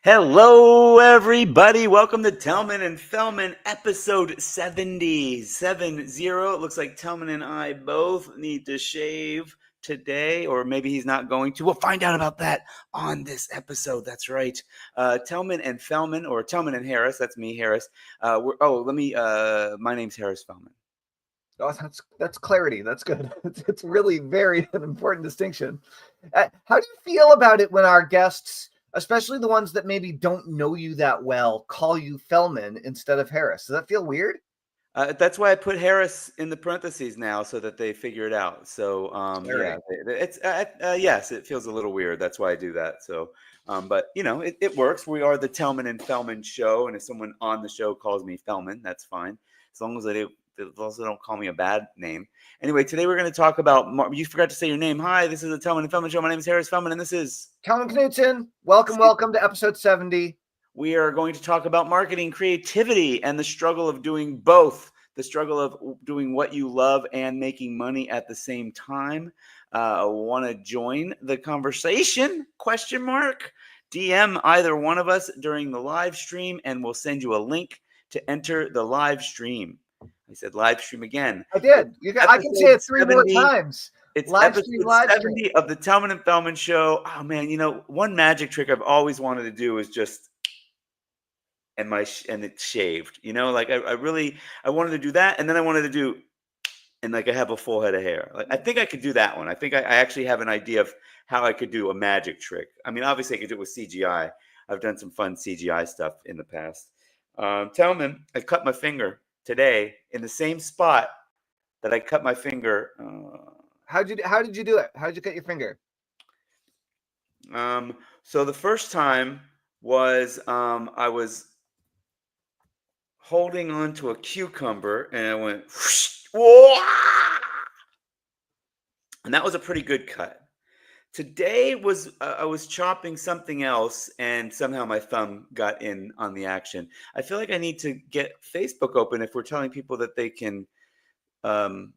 Hello, everybody. Welcome to Tellman and Fellman, episode 70. It looks like Tellman and I both need to shave today, or maybe he's not going to. We'll find out about that on this episode. That's right. Tellman and Fellman, or Tellman and Harris. That's me, Harris. My name's Harris Fellman. Oh, that's clarity. That's good. It's really very an important distinction. How do you feel about it when our guests, especially the ones that maybe don't know you that well, call you Fellman instead of Harris? Does that feel weird? That's why I put Harris in the parentheses now so that they figure it out. So, yeah, it's yes, it feels a little weird. That's why I do that. So, but it works. We are the Tellman and Fellman show, and if someone on the show calls me Fellman, that's fine, as long as they also don't call me a bad name. Anyway, today we're going to talk about. You forgot to say your name. Hi, this is the Tellman and Fellman show. My name is Harris Fellman, and this is Tellman Knutson. Welcome to episode 70. We are going to talk about marketing, creativity, and the struggle of doing both. The struggle of doing what you love and making money at the same time. Want to join the conversation? ? DM either one of us during the live stream, and we'll send you a link to enter the live stream. I said live stream again. I did. I can say it 3 more times. It's episode 70 of the Tellman and Fellman show. Oh man, one magic trick I've always wanted to do is just and it's shaved. I wanted to do that, and then I wanted to do and I have a full head of hair. I think I could do that one. I think I actually have an idea of how I could do a magic trick. I mean, obviously I could do it with CGI. I've done some fun CGI stuff in the past. Tellman, I cut my finger today in the same spot that I cut my finger. How did you do it? How did you cut your finger? So the first time was I was holding on to a cucumber, and I went, whoa! And that was a pretty good cut. Today was I was chopping something else, and somehow my thumb got in on the action. I feel like I need to get Facebook open if we're telling people that they can. I'm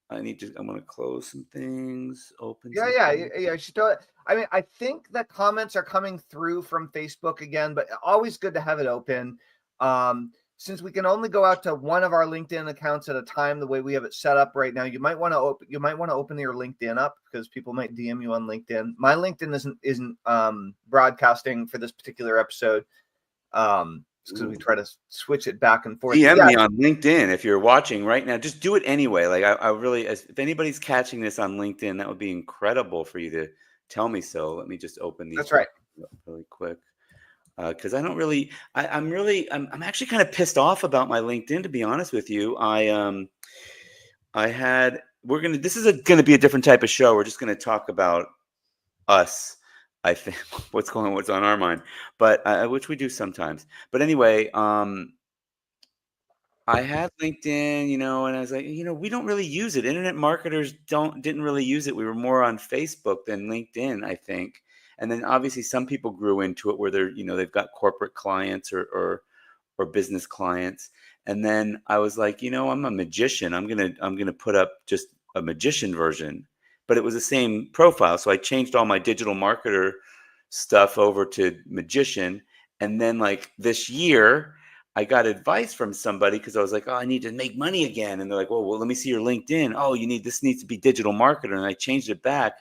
going to close some things, open. Yeah. You should do it. I mean, I think that comments are coming through from Facebook again, but always good to have it open. Since we can only go out to one of our LinkedIn accounts at a time, the way we have it set up right now, you might want to open your LinkedIn up because people might DM you on LinkedIn. My LinkedIn isn't broadcasting for this particular episode. Because we try to switch it back and forth. DM me on LinkedIn if you're watching right now. Just do it anyway. I really, if anybody's catching this on LinkedIn, that would be incredible for you to tell me so. Let me just open these. That's right. Really quick. Because I don't really, I'm actually kind of pissed off about my LinkedIn, to be honest with you. This is going to be a different type of show. We're just going to talk about us. I think what's on our mind, but which we do sometimes. But anyway, I had LinkedIn, and I was like, we don't really use it. Internet marketers didn't really use it. We were more on Facebook than LinkedIn, I think. And then obviously some people grew into it where they've got corporate clients or business clients. And then I was like, I'm a magician. I'm gonna put up just a magician version. But it was the same profile. So I changed all my digital marketer stuff over to magician. And then this year, I got advice from somebody because I was like, oh, I need to make money again. And they're like, well, let me see your LinkedIn. Oh, this needs to be digital marketer. And I changed it back.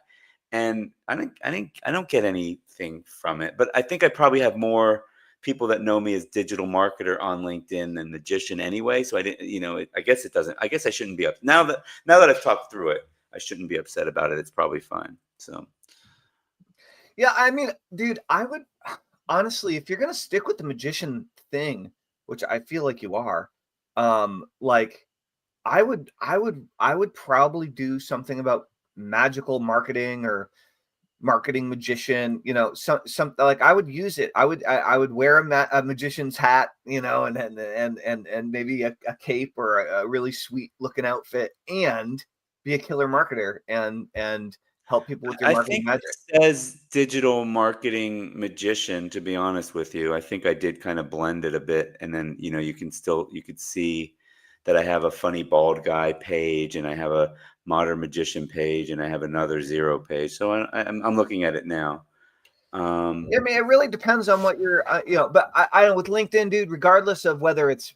And I don't get anything from it. But I think I probably have more people that know me as digital marketer on LinkedIn than magician anyway. So I didn't, I guess it doesn't. I guess I shouldn't be up now that I've talked through it. I shouldn't be upset about it. It's probably fine. So, yeah, I mean, dude, I would honestly, if you're gonna stick with the magician thing, which I feel like you are, I would probably do something about magical marketing or marketing magician. Some like I would use it. I would wear a magician's hat, and maybe a cape or a really sweet looking outfit and be a killer marketer and help people with your marketing magic. It says digital marketing magician, to be honest with you. I think I did kind of blend it a bit. And then, you could see that I have a funny bald guy page and I have a modern magician page and I have another zero page. So I'm looking at it now. I mean, it really depends on what you're, but I know with LinkedIn, dude, regardless of whether it's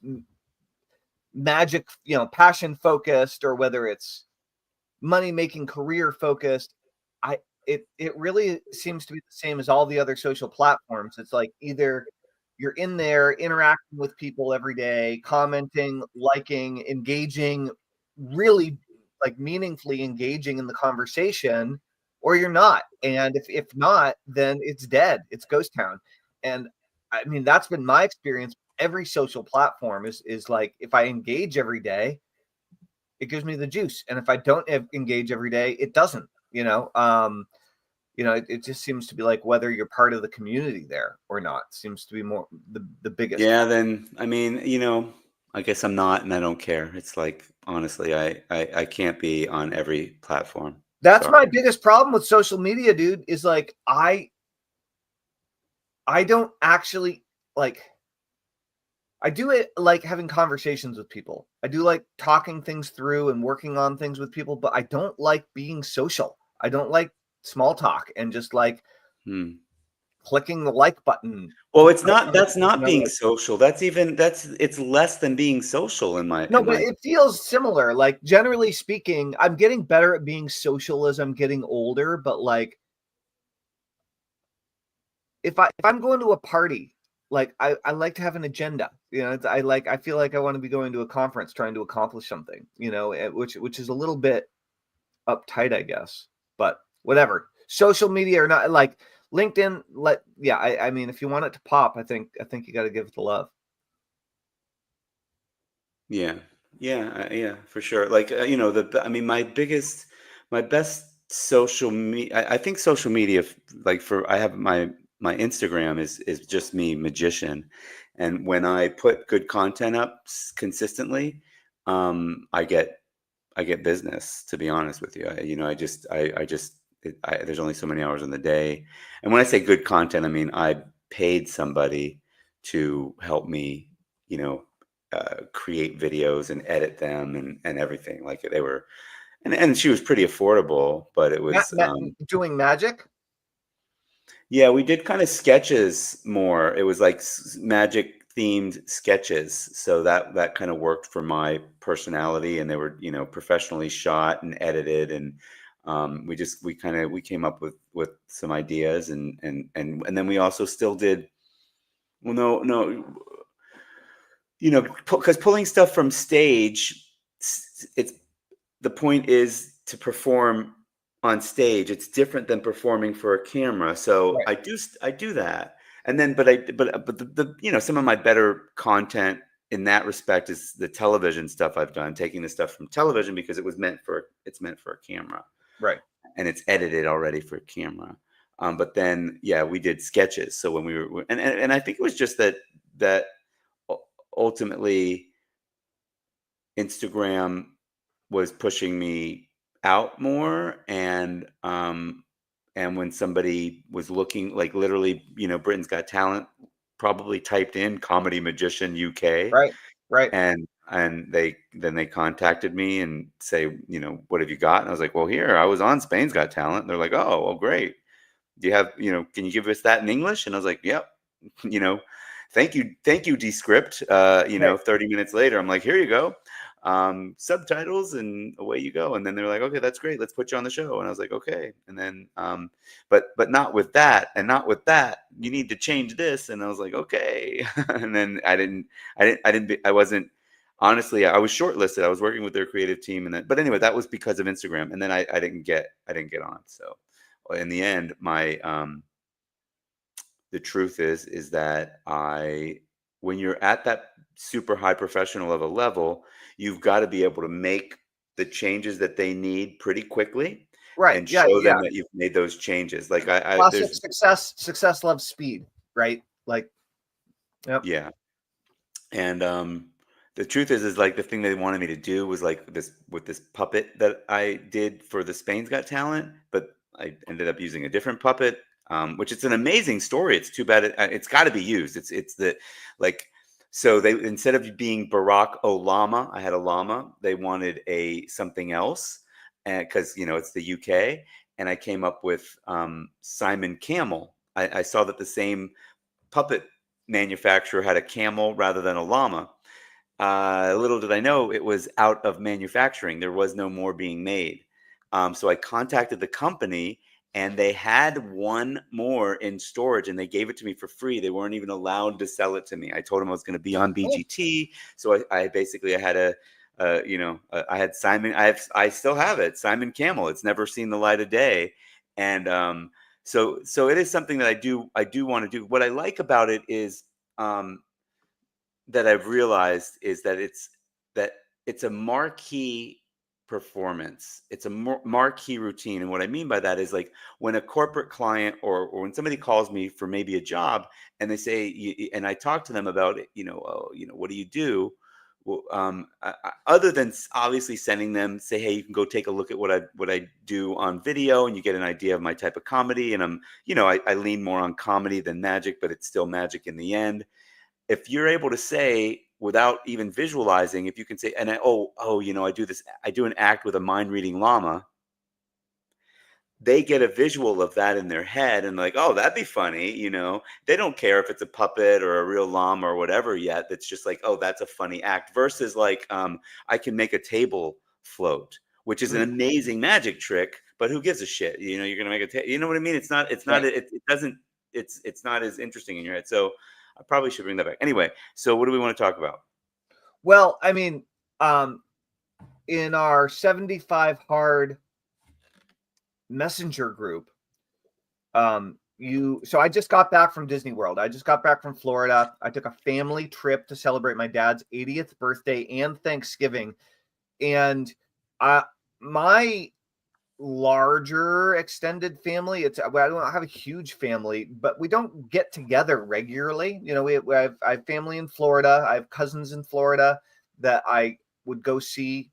magic, passion focused or whether it's money making career focused, it really seems to be the same as all the other social platforms. It's like either you're in there interacting with people every day, commenting, liking, engaging, really like meaningfully engaging in the conversation, or you're not. And if not, then it's dead. It's ghost town. And I mean, that's been my experience. Every social platform is like, if I engage every day, it gives me the juice. And if I don't engage every day, it doesn't, it just seems to be like whether you're part of the community there or not seems to be more the biggest. Yeah, then I mean, I guess I'm not, and I don't care. It's like honestly, I can't be on every platform. That's Sorry. my biggest problem with social media, dude, is like I don't actually like I do it like having conversations with people. I do like talking things through and working on things with people, but I don't like being social. I don't like small talk and just like Hmm. clicking the like button. Well, it's not. That's You not know, being like, social. It's less than being social in my no, but it feels similar. Like generally speaking, I'm getting better at being social as I'm getting older, but like if I'm going to a party, like I like to have an agenda. I feel like I want to be going to a conference trying to accomplish something, which is a little bit uptight, I guess. But whatever. Social media or not, like LinkedIn, I mean, if you want it to pop, I think you got to give it the love. Yeah, yeah, for sure. Like I mean, my best social media. I think social media, like for I have my Instagram is just me magician, and when I put good content up consistently, I get business. To be honest with you, there's only so many hours in the day, and when I say good content, I mean I paid somebody to help me, you know, create videos and edit them and everything. Like they were, and she was pretty affordable, but it was, Doing magic. yeah, we did kind of sketches more. It was like magic themed sketches, so that kind of worked for my personality, and they were professionally shot and edited, and we came up with some ideas, and then we also still did. Well, no, because pulling stuff from stage, it's the point is to perform on stage. It's different than performing for a camera. So Right. I do that, and then but the some of my better content in that respect is the television stuff I've done, taking the stuff from television because it's meant for a camera, Right. and it's edited already for a camera. But then yeah, we did sketches. So when we were and I think it was just that ultimately Instagram was pushing me out more, and when somebody was looking, like literally, Britain's Got Talent probably typed in comedy magician UK, Right. Right. and they contacted me and say, what have you got? And I was like, well, here, I was on Spain's Got Talent. And they're like, oh, well, great. Do you have, can you give us that in English? And I was like, yep. you know thank you, Descript. Right. 30 minutes later, I'm like, here you go, subtitles, and away you go. And then they're like, okay, that's great, let's put you on the show. And I was like, okay. And then but not with that, and not with that, you need to change this. And I was like, okay. And then I wasn't, honestly, I was shortlisted. I was working with their creative team, and then, but anyway, that was because of Instagram. And then I didn't get on. So in the end, my the truth is that when you're at that super high professional of a level, you've got to be able to make the changes that they need pretty quickly Right. and Yeah. show Yeah. them that you've made those changes. Like Classic success loves speed. Right. Like, yep. yeah. And the truth is like the thing they wanted me to do was like this with this puppet that I did for the Spain's Got Talent, but I ended up using a different puppet, which it's an amazing story. It's too bad it's got to be used. It's the like so they, instead of being Barack Obama, I had a llama. They wanted a something else, and because it's the UK, and I came up with Simon Camel. I saw that the same puppet manufacturer had a camel rather than a llama. Little did I know it was out of manufacturing. There was no more being made. So I contacted the company, and they had one more in storage, and they gave it to me for free. They weren't even allowed to sell it to me. I told them I was going to be on BGT, so I basically I had I had Simon. I still have it, Simon Camel. It's never seen the light of day, and so it is something that I do want to do. What I like about it is that I've realized is that it's a marquee performance. It's a marquee routine, and what I mean by that is like when a corporate client or when somebody calls me for maybe a job and they say, and I talk to them about it, oh, what do you do? Well, other than obviously sending them, say, hey, you can go take a look at what I do on video, and you get an idea of my type of comedy. And I lean more on comedy than magic, but it's still magic in the end. If you're able to say without even visualizing, if you can say, and I do an act with a mind reading llama, they get a visual of that in their head and like, oh, that'd be funny. They don't care if it's a puppet or a real llama or whatever yet. That's just like, oh, that's a funny act versus like, I can make a table float, which is an amazing magic trick, but who gives a shit? You're going to make you know what I mean? It's not, Right. it doesn't, it's not as interesting in your head. So I probably should bring that back. Anyway, so what do we want to talk about? Well, I mean, in our 75 hard messenger group, so I just got back from Disney World. I just got back from Florida. I took a family trip to celebrate my dad's 80th birthday and Thanksgiving. And my larger extended family, I don't have a huge family, but we don't get together regularly. I have family in Florida. I have cousins in Florida that I would go see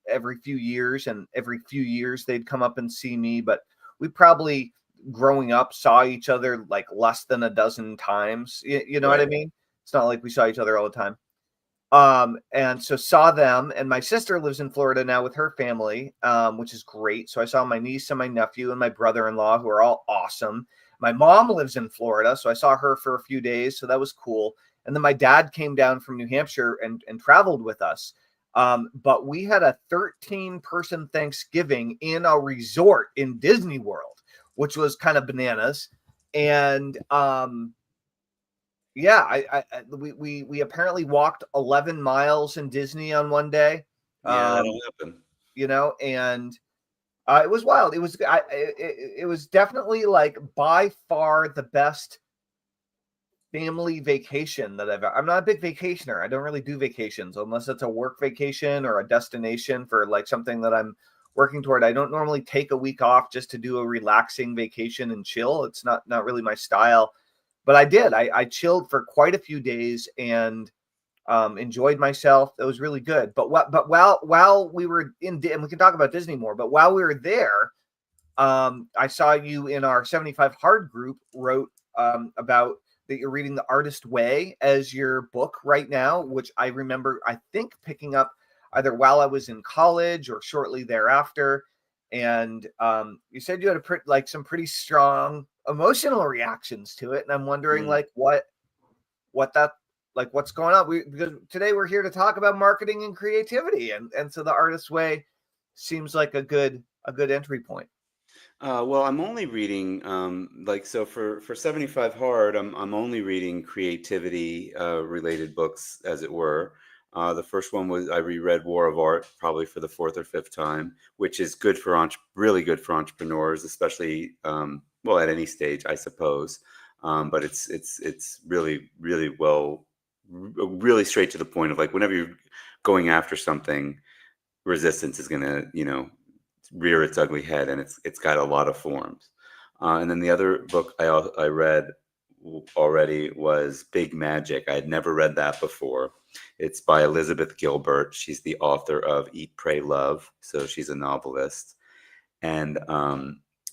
every few years, and every few years they'd come up and see me. But we probably, growing up, saw each other like less than a dozen times. You know what I mean? It's not like we saw each other all the time. And so saw them, and my sister lives in Florida now with her family, which is great. So I saw my niece and my nephew and my brother-in-law, who are all awesome. My mom lives in Florida, so I saw her for a few days. So that was cool. And then my dad came down from New Hampshire and traveled with us. But we had a 13-person Thanksgiving in a resort in Disney World, which was kind of bananas. And we apparently walked 11 miles in Disney on one day. Yeah, that'll happen. And it was wild. It was definitely like by far the best family vacation that I'm not a big vacationer. I don't really do vacations unless it's a work vacation or a destination for like something that I'm working toward. I don't normally take a week off just to do a relaxing vacation and chill. It's not really my style. But I did. I chilled for quite a few days and enjoyed myself. It was really good. But while we were and we can talk about Disney more, but while we were there, I saw you in our 75 Hard group wrote about that you're reading The Artist Way as your book right now, which I remember, I think, picking up either while I was in college or shortly thereafter. And you said you had some pretty strong emotional reactions to it, and I'm wondering like what's going on. Because today we're here to talk about marketing and creativity, and so The Artist Way seems like a good entry point. Well, I'm only reading so for 75 Hard, I'm only reading creativity related books, as it were. The first one was I reread War of Art probably for the fourth or fifth time, which is good for really good for entrepreneurs, especially at any stage, I suppose. But it's really really straight to the point of like whenever you're going after something, resistance is gonna rear its ugly head, and it's got a lot of forms. And then the other book I read already was Big Magic. I had never read that before. It's by Elizabeth Gilbert. She's the author of Eat, Pray, Love. So she's a novelist. And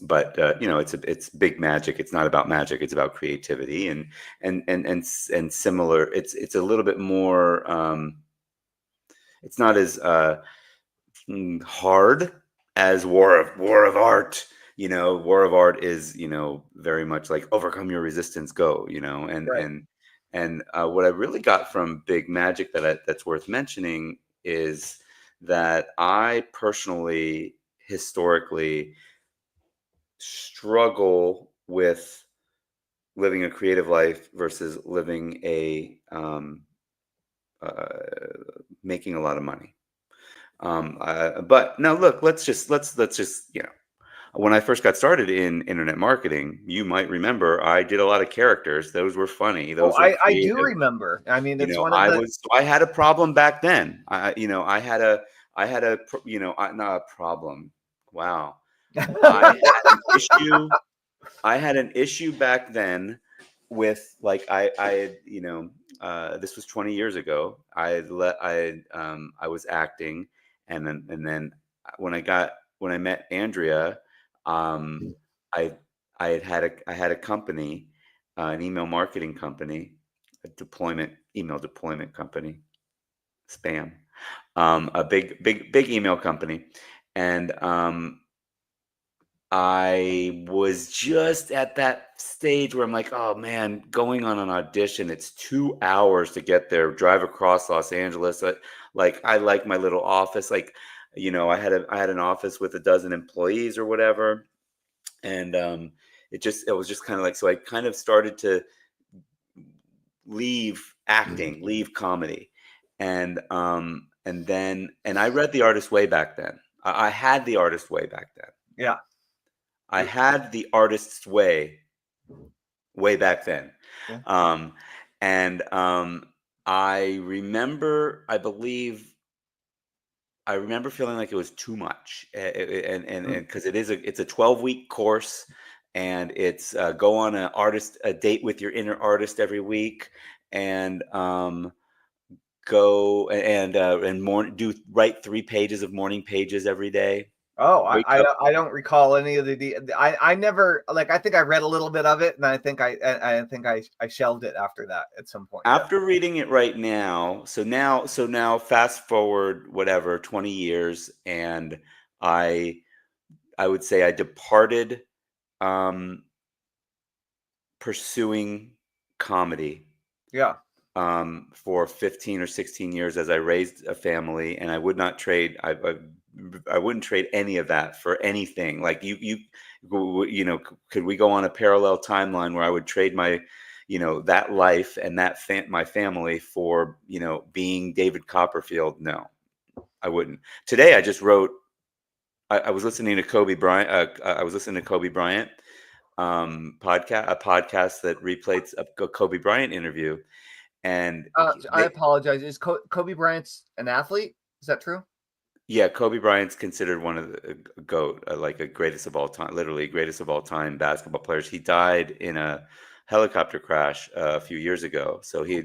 it's big magic. It's not about magic. It's about creativity and similar. It's a little bit more. It's not as hard as War of Art, War of Art is, very much like overcome your resistance, go, Right. and what I really got from Big Magic that's worth mentioning is that I personally, historically, struggle with living a creative life versus living uh, making a lot of money. But now look, let's just when I first got started in internet marketing, you might remember I did a lot of characters. Those were funny. Oh, Those were I do creative. remember. I mean, it's one of the. So I had a problem back then. Not a problem. Wow. I had an issue. I had an issue back then with like I had, this was 20 years ago. I was acting, and then when I met Andrea, um I I had a company, an email marketing company, email deployment company, spam, a big email company, and I was just at that stage where I'm like, oh man, going on an audition, it's 2 hours to get there, drive across Los Angeles. I like my little office. I had an office with a dozen employees or whatever. And it was just kind of like, so I kind of started to leave acting, leave comedy. And I read The Artist's Way back then. I had The Artist's Way back then. Yeah. I had The Artist's way back then. Yeah. And I remember, I remember feeling like it was too much, and because it's a 12-week course, and it's go on a date with your inner artist every week, and go and write 3 pages of morning pages every day. Oh, Wake up. I don't recall any of I never, like, I think I read a little bit of it, and I think I shelved it after that at some point. Yeah. After reading it right now, so now fast forward whatever 20 years, and I I would say I departed um pursuing comedy Yeah. for 15 or 16 years as I raised a family, and I would not trade. I wouldn't trade any of that for anything. Like could we go on a parallel timeline where I would trade that life and my family for being David Copperfield? No, I wouldn't. Today I just wrote. I was listening to Kobe Bryant. I was listening to Kobe Bryant a podcast that replays a Kobe Bryant interview. And I apologize. Is Kobe Bryant's an athlete? Is that true? yeah, Kobe Bryant's considered one of the GOAT, like a greatest of all time, literally greatest of all time basketball players. He died in a helicopter crash a few years ago, so he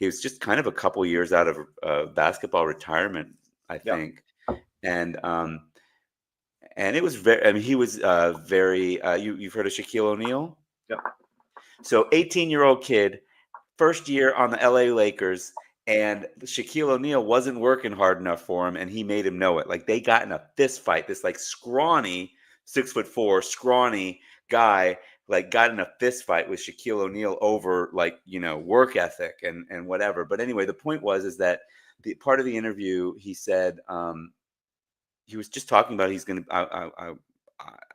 was just kind of a couple years out of basketball retirement, I Yeah. think. And it was very. I mean, he was very. You've heard of Shaquille O'Neal? Yeah. So 18-year-old kid, first year on the LA Lakers, and Shaquille O'Neal wasn't working hard enough for him, and he made him know it. Like they got in a fist fight. This like scrawny 6'4" scrawny guy like got in a fist fight with Shaquille O'Neal over work ethic and whatever. But anyway, the point is that the part of the interview he said he was just talking about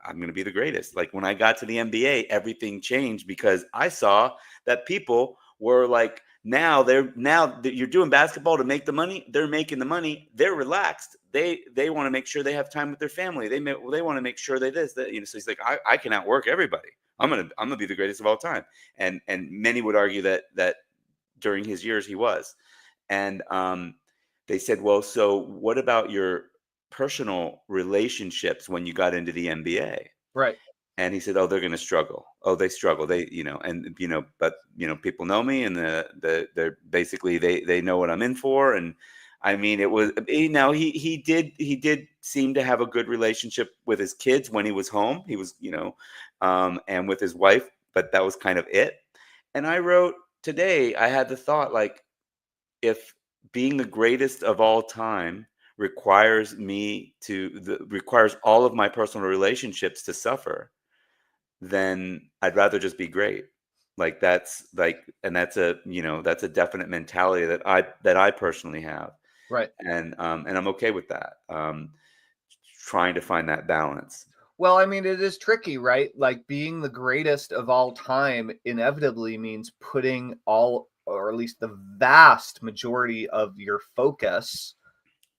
I'm going to be the greatest. Like when I got to the NBA, everything changed because I saw that people were like, now that you're doing basketball to make the money. They're making the money. They're relaxed. They want to make sure they have time with their family. They want to make sure they this, that, So he's like, I can outwork everybody. I'm gonna be the greatest of all time. And many would argue that during his years he was. And they said, well, so what about your personal relationships when you got into the NBA? Right. And he said, oh, they're going to struggle. Oh, they struggle. But people know me, and they're basically they know what I'm in for. And I mean, it was, he did seem to have a good relationship with his kids when he was home. He was, and with his wife, but that was kind of it. And I wrote today, I had the thought, like, if being the greatest of all time requires requires all of my personal relationships to suffer, then I'd rather just be great. Like that's like, and that's a, that's a definite mentality that I personally have. Right. And I'm okay with that. Trying to find that balance. Well, I mean, it is tricky, right? Like being the greatest of all time inevitably means putting all, or at least the vast majority of your focus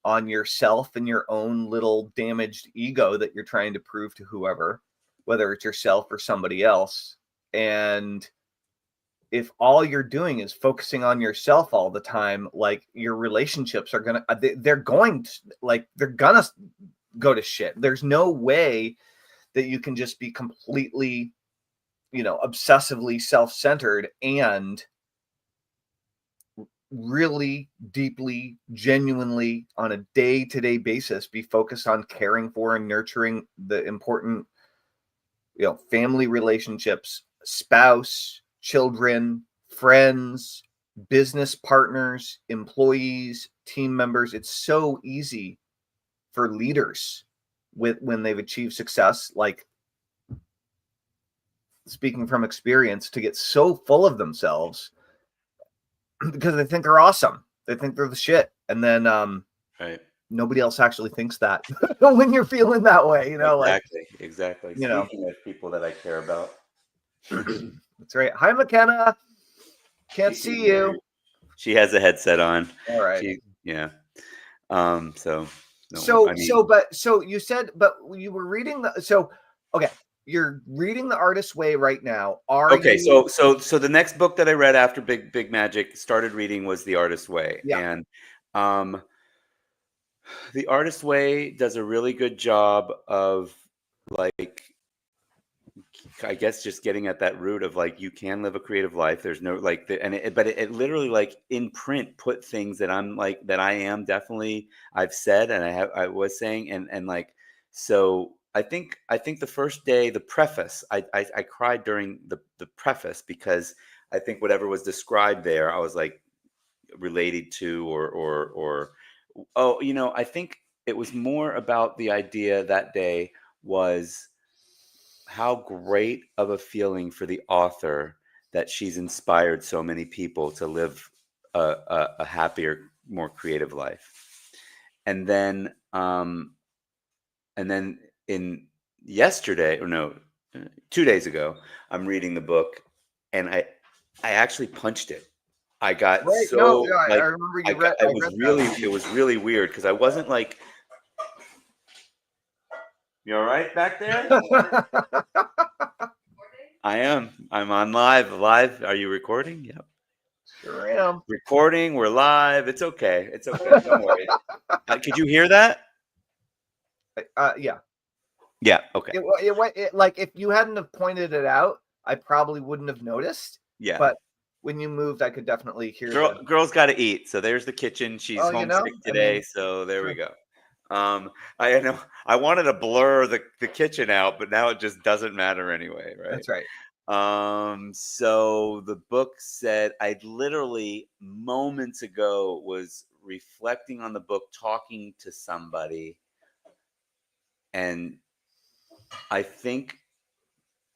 on yourself and your own little damaged ego that you're trying to prove to whoever, whether it's yourself or somebody else. And if all you're doing is focusing on yourself all the time, like your relationships are they're going to go to shit. There's no way that you can just be completely, obsessively self-centered and really deeply, genuinely on a day-to-day basis be focused on caring for and nurturing the important, family relationships, spouse, children, friends, business partners, employees, team members. It's so easy for leaders when they've achieved success, like speaking from experience, to get so full of themselves because they think they're awesome. They think they're the shit. And then Right. nobody else actually thinks that when you're feeling that way, Exactly. you know. Speaking of people that I care about. That's right. Hi, McKenna. Can't see you. She has a headset on. All right. Yeah. So you said, but you were reading okay. You're reading The Artist's Way right now. So the next book that I read after Big Magic started reading was The Artist's Way. Yeah. And The Artist's Way does a really good job of, like, I guess just getting at that root of, like, you can live a creative life. There's no but it literally, like, in print put things that I'm like, that I am definitely, I've said, and I was saying, and like, so I think the first day, the preface, I cried during the preface, because I think whatever was described there, I was like related to, or I think it was more about the idea that day was how great of a feeling for the author that she's inspired so many people to live a happier, more creative life. And then in yesterday, or no, 2 days ago, I'm reading the book, and I actually punched it. I got I remember you read. It was really weird, because I wasn't like, you all right back there? I am. I'm on live. Live. Are you recording? Yep. Sure am. Recording. We're live. It's okay. It's okay. Don't worry. Could you hear that? Yeah. Yeah. Okay. It like, if you hadn't have pointed it out, I probably wouldn't have noticed. Yeah. But when you moved, I could definitely hear. Girl's got to eat. So there's the kitchen. She's homesick today. So there we go. I know I wanted to blur the kitchen out, but now it just doesn't matter anyway, right? That's right. So the book said, I literally moments ago was reflecting on the book, talking to somebody, and I think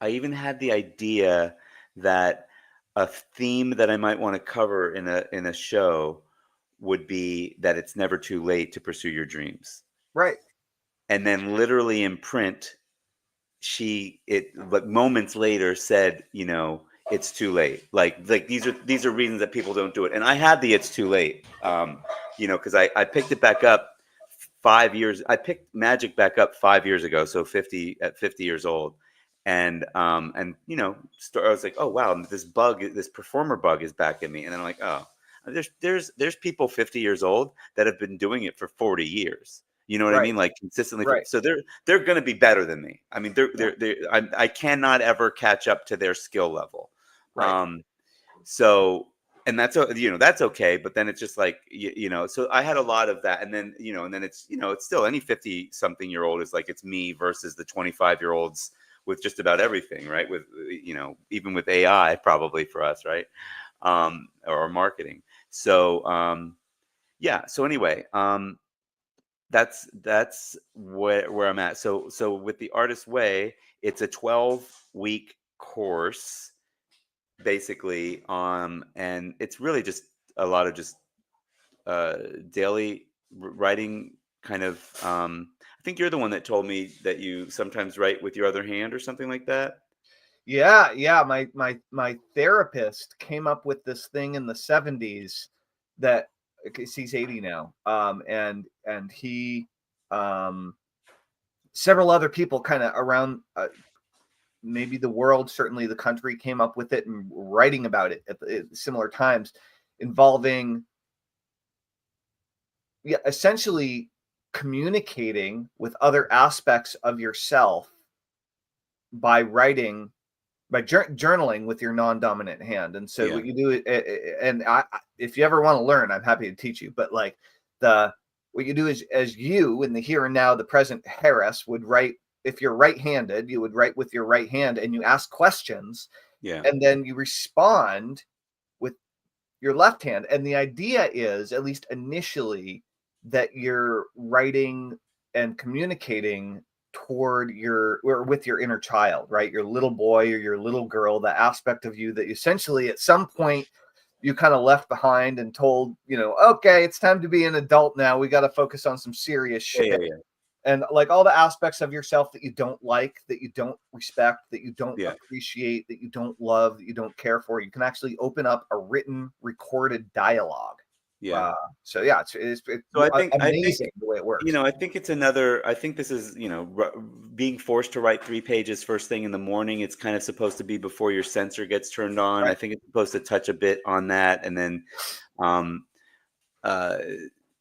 I even had the idea that a theme that I might want to cover in a show would be that it's never too late to pursue your dreams. Right. And then literally in print, like moments later said, it's too late. Like these are reasons that people don't do it. And I had the it's too late, because I picked it back up 5 years. I picked Magic back up 5 years ago. So 50 years old. And I was like, oh wow, this performer bug is back in me. And then I'm like, oh, there's people 50 years old that have been doing it for 40 years. You know what I mean? Like consistently. Right. So they're going to be better than me. I mean, I cannot ever catch up to their skill level. Right. So, and that's okay. But then it's just like, so I had a lot of that. And then, and then it's still any 50 something year old is like, it's me versus the 25-year-olds with just about everything, right? With, even with AI probably for us, right? Or marketing. So, yeah. So anyway, that's where I'm at. So with the Artist Way, it's a 12-week course basically, and it's really just a lot of just daily writing kind of. I think you're the one that told me that you sometimes write with your other hand or something like that. Yeah. My therapist came up with this thing in the 70s that, because he's 80 now. And he, several other people kind of around, maybe the world, certainly the country, came up with it and writing about it at similar times, involving, yeah, essentially communicating with other aspects of yourself by writing, by journaling with your non-dominant hand. And so Yeah. what you do, and if you ever want to learn, I'm happy to teach you. But like what you do is, as you in the here and now, the present Harris would write. If you're right-handed, you would write with your right hand, and you ask questions, Yeah. and then you respond with your left hand. And the idea is, at least initially, that you're writing and communicating toward your, or with your inner child, right? Your little boy or your little girl, the aspect of you that essentially at some point you kind of left behind and told, okay, it's time to be an adult now. We got to focus on some serious shit. Yeah. And like all the aspects of yourself that you don't like, that you don't respect, that you don't Yeah. appreciate, that you don't love, that you don't care for, you can actually open up a written, recorded dialogue. Yeah. So yeah, it's So amazing the way it works. I think it's another. I think this is, being forced to write 3 pages first thing in the morning. It's kind of supposed to be before your sensor gets turned on. Right. I think it's supposed to touch a bit on that, and then,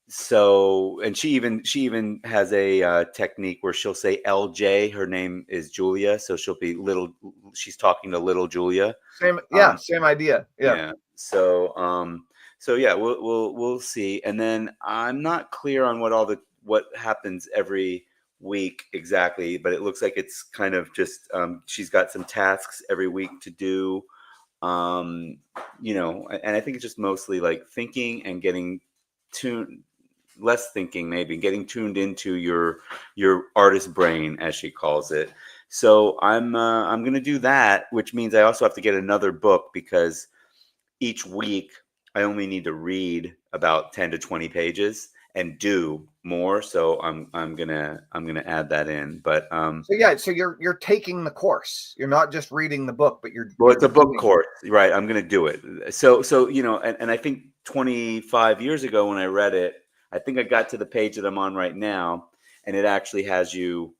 so, and she even has a technique where she'll say LJ. Her name is Julia, so she'll be little. She's talking to little Julia. Same idea. Yeah. So yeah, we'll see. And then I'm not clear on what happens every week exactly, but it looks like it's kind of just she's got some tasks every week to do. And I think it's just mostly like thinking and getting tuned, less thinking maybe, getting tuned into your artist brain, as she calls it. So I'm gonna do that, which means I also have to get another book, because each week I only need to read about 10 to 20 pages and do more. So I'm gonna add that in. But So you're taking the course. You're not just reading the book, but it's a book course, right? I'm gonna do it. So and I think 25 years ago when I read it, I think I got to the page that I'm on right now, and it actually has you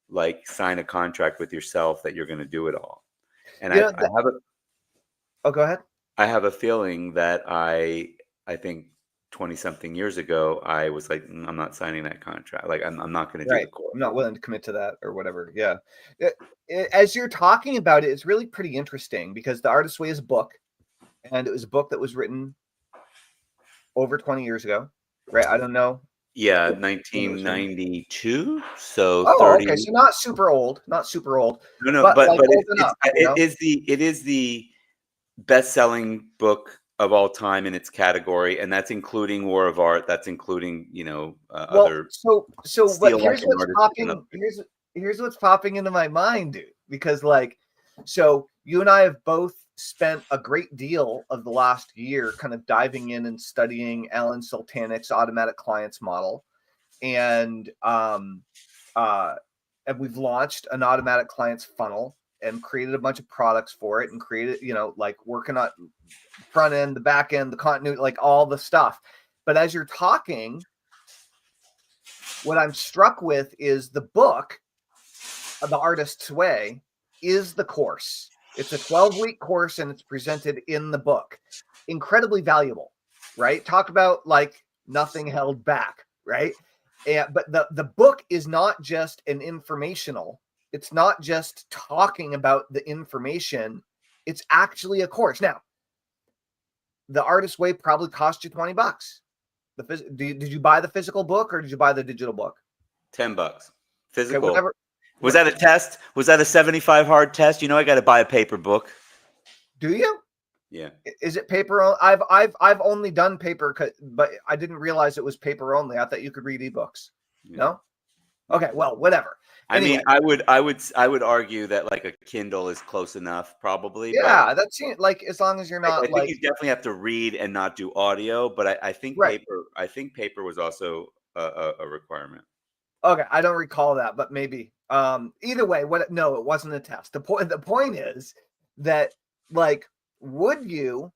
like sign a contract with yourself that you're gonna do it all. And I have a Oh, go ahead. I have a feeling that I think 20 something years ago, I was like, I'm not signing that contract. Like, I'm not going to do the course. I'm not willing to commit to that or whatever. Yeah. As you're talking about it, it's really pretty interesting, because The Artist's Way is a book, and it was a book that was written over 20 years ago, right? I don't know. Yeah, 1992. So Oh, 30. okay. So not super old, No, but but like old enough, it is the best-selling book of all time in its category, and that's including War of Art. That's including other. But here's what's popping into my mind, dude. Because so you and I have both spent a great deal of the last year kind of diving in and studying Alan Sultanic's automatic clients model, and we've launched an automatic clients funnel and created a bunch of products for it, and created, like working on front end, the back end, the continuity, like all the stuff. But as you're talking, what I'm struck with is the book, The Artist's Way, is the course. It's a 12-week course, and it's presented in the book. Incredibly valuable, right? Talk about like nothing held back, right? But the book is not just an informational. It's not just talking about the information. It's actually a course. Now, The Artist's Way probably cost you $20. Did you buy the physical book, or did you buy the digital book? $10. Physical. Okay, was that a test? Was that a 75 hard test? I got to buy a paper book. Do you? Yeah. Is it paper? I've only done paper, but I didn't realize it was paper only. I thought you could read ebooks. Yeah. No? Okay, well, whatever. I Anyway, mean, I would argue that like a Kindle is close enough, probably. But yeah, that's it. Like as long as you're I not think like you definitely have to read and not do audio. But I think right. paper. I think paper was also a requirement. Okay, I don't recall that, but maybe. Either way, no, it wasn't a test. The point is that like would you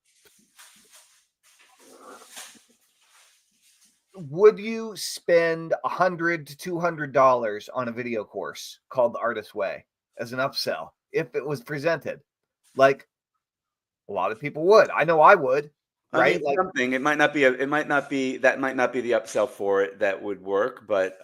spend $100 to $200 on a video course called The Artist Way as an upsell if it was presented? Like a lot of people would. I know I would, I right? mean, Like, something. It might not be that might not be the upsell for it that would work. But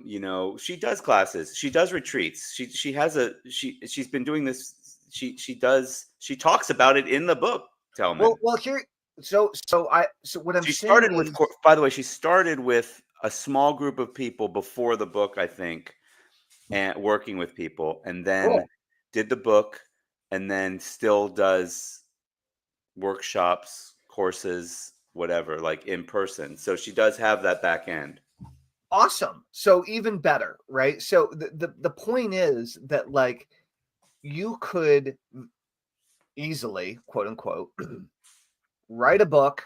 you know, she does classes. She does retreats. She's been doing this. She talks about it in the book. Tellman. well, here. So what I'm She saying started with, is, by the way, she started with a small group of people before the book, I think, and working with people, and then cool. did the book, and then still does workshops, courses, whatever, like in person. So she does have that back end. Awesome. So even better, right? So the point is that like you could easily, quote unquote, write a book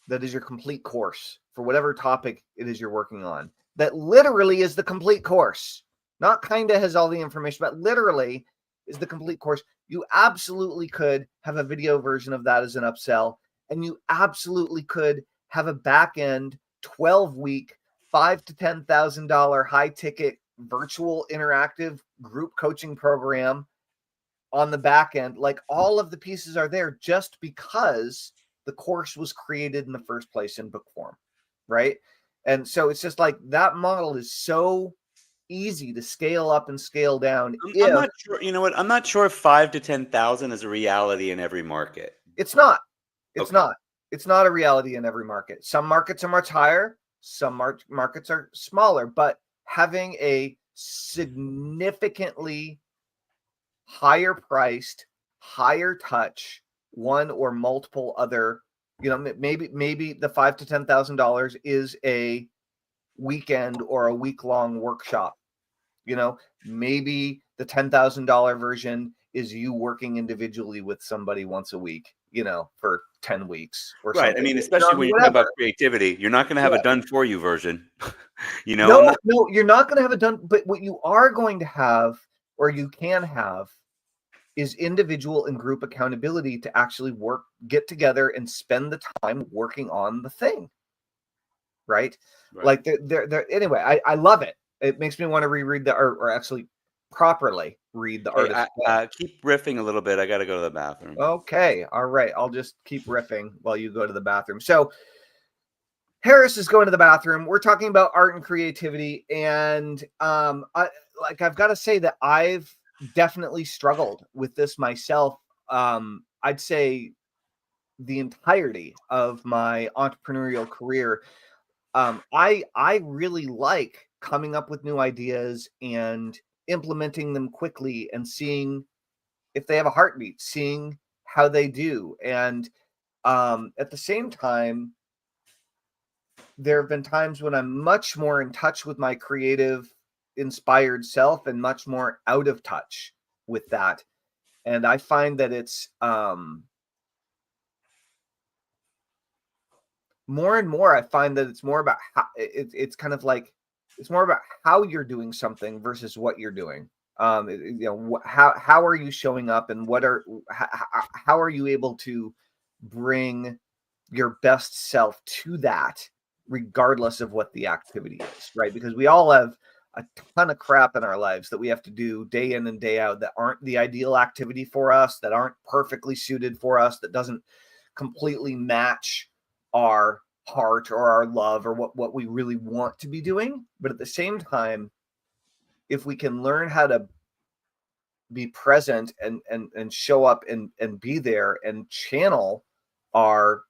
that is your complete course for whatever topic it is you're working on. That literally is the complete course. Not kind of has all the information, but literally is the complete course. You absolutely could have a video version of that as an upsell, and you absolutely could have a back end 12-week, $5,000 to $10,000 high ticket virtual interactive group coaching program on the back end. Like all of the pieces are there just because the course was created in the first place in book form, right? And so it's just like that model is so easy to scale up and scale down I'm if not sure. You know what? I'm not sure if 5 to 10,000 is a reality in every market. it's not. It's Okay. not. It's not a reality in every market. Some markets are much higher, some markets are smaller, but having a significantly higher priced, higher touch, one or multiple other, maybe the $5,000 to $10,000 is a weekend or a week long workshop. Maybe the $10,000 version is you working individually with somebody once a week, for 10 weeks or Right. I something. mean, especially when you're talking about Whatever. creativity, you're not going to have Yeah. a done for you version. I'm No, not. no, you're not going to have it done. But what you are going to have, or you can have, is individual and group accountability to actually get together and spend the time working on the thing. Right. Right. Like anyway, I love it. It makes me want to reread or actually properly read The Hey, Artist Way. keep riffing a little bit. I got to go to the bathroom. Okay. All right. I'll just keep riffing while you go to the bathroom. So Harris is going to the bathroom. We're talking about art and creativity. And I've got to say that I've definitely struggled with this myself. I'd say the entirety of my entrepreneurial career. I really like coming up with new ideas and implementing them quickly and seeing if they have a heartbeat, seeing how they do. And at the same time, there have been times when I'm much more in touch with my creative, inspired self and much more out of touch with that. And I find that it's more and more, I find that it's more about how it's kind of like it's more about how you're doing something versus what you're doing. How are you showing up, and how are you able to bring your best self to that, regardless of what the activity is, right? Because we all have a ton of crap in our lives that we have to do day in and day out that aren't the ideal activity for us, that aren't perfectly suited for us, that doesn't completely match our heart or our love or what we really want to be doing. But at the same time, if we can learn how to be present and show up and be there and channel our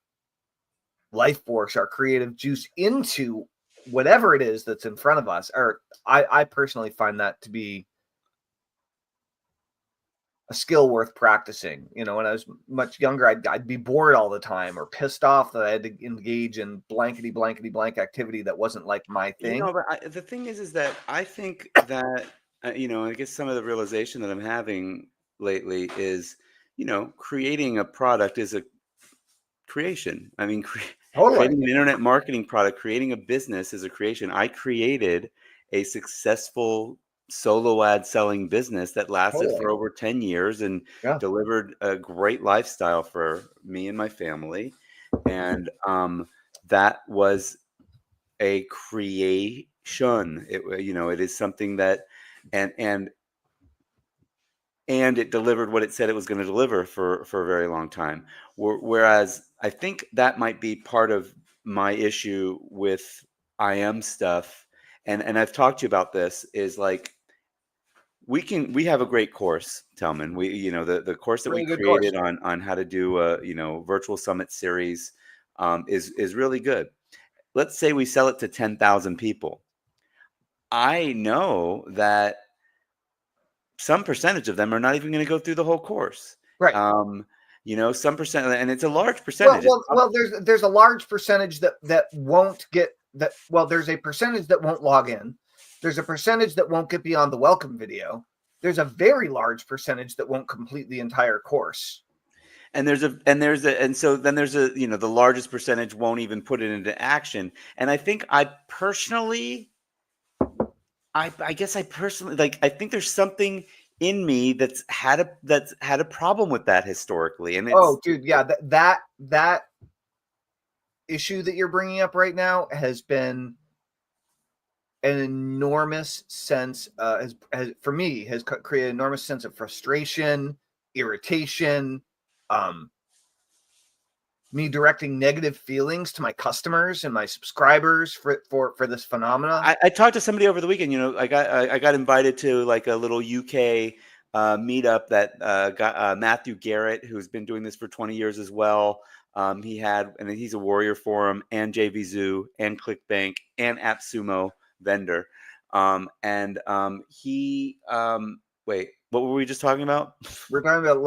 life force, our creative juice into whatever it is that's in front of us, or I personally find that to be a skill worth practicing. You know, when I was much younger, I'd be bored all the time or pissed off that I had to engage in blankety blank activity that wasn't like my You thing. know, but the thing is that I think that, I guess some of the realization that I'm having lately is, creating a product is a creation. I mean, Totally. creating an internet marketing product, creating a business is a creation. I created a successful solo ad selling business that lasted Totally. for over 10 years and Yeah. delivered a great lifestyle for me and my family. And that was a creation. It is something that, and and and it delivered what it said it was going to deliver for a very long time. Whereas I think that might be part of my issue with IM stuff, and I've talked to you about this. Is like we have a great course, Tellman. The course that we Really good course. created on how to do a virtual summit series is really good. Let's say we sell it to 10,000 people. I know that some percentage of them are not even going to go through the whole course. Right. Some percent, and it's a large Well, percentage. well, well. There's a large percentage that won't get that. Well, there's a percentage that won't log in. There's a percentage that won't get beyond the welcome video. There's a very large percentage that won't complete the entire course. And so then there's the largest percentage won't even put it into action. And I think I personally, I guess I personally like. I think there's something in me that's had a problem with that historically, and Oh, dude, yeah, that issue that you're bringing up right now has been an enormous sense, has for me has created an enormous sense of frustration, irritation, me directing negative feelings to my customers and my subscribers for this phenomena. I talked to somebody over the weekend. I got invited to like a little UK meetup that got Matthew Garrett, who's been doing this for 20 years as well. And he's a Warrior Forum and JVZoo and ClickBank and AppSumo vendor. Wait, what were we just talking about? We're talking about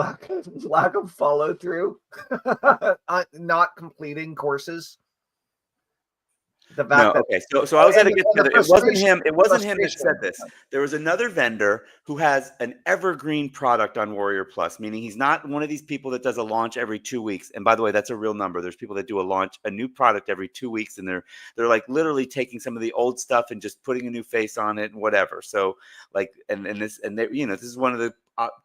lack of follow through, not completing courses. No, okay. So I was going to get together. It wasn't him. It wasn't him that frustration. said this. There was another vendor who has an evergreen product on Warrior Plus, meaning he's not one of these people that does a launch every 2 weeks. And by the way, that's a real number. There's people that do a new product every 2 weeks, and they're like literally taking some of the old stuff and just putting a new face on it and whatever. So like, this is one of the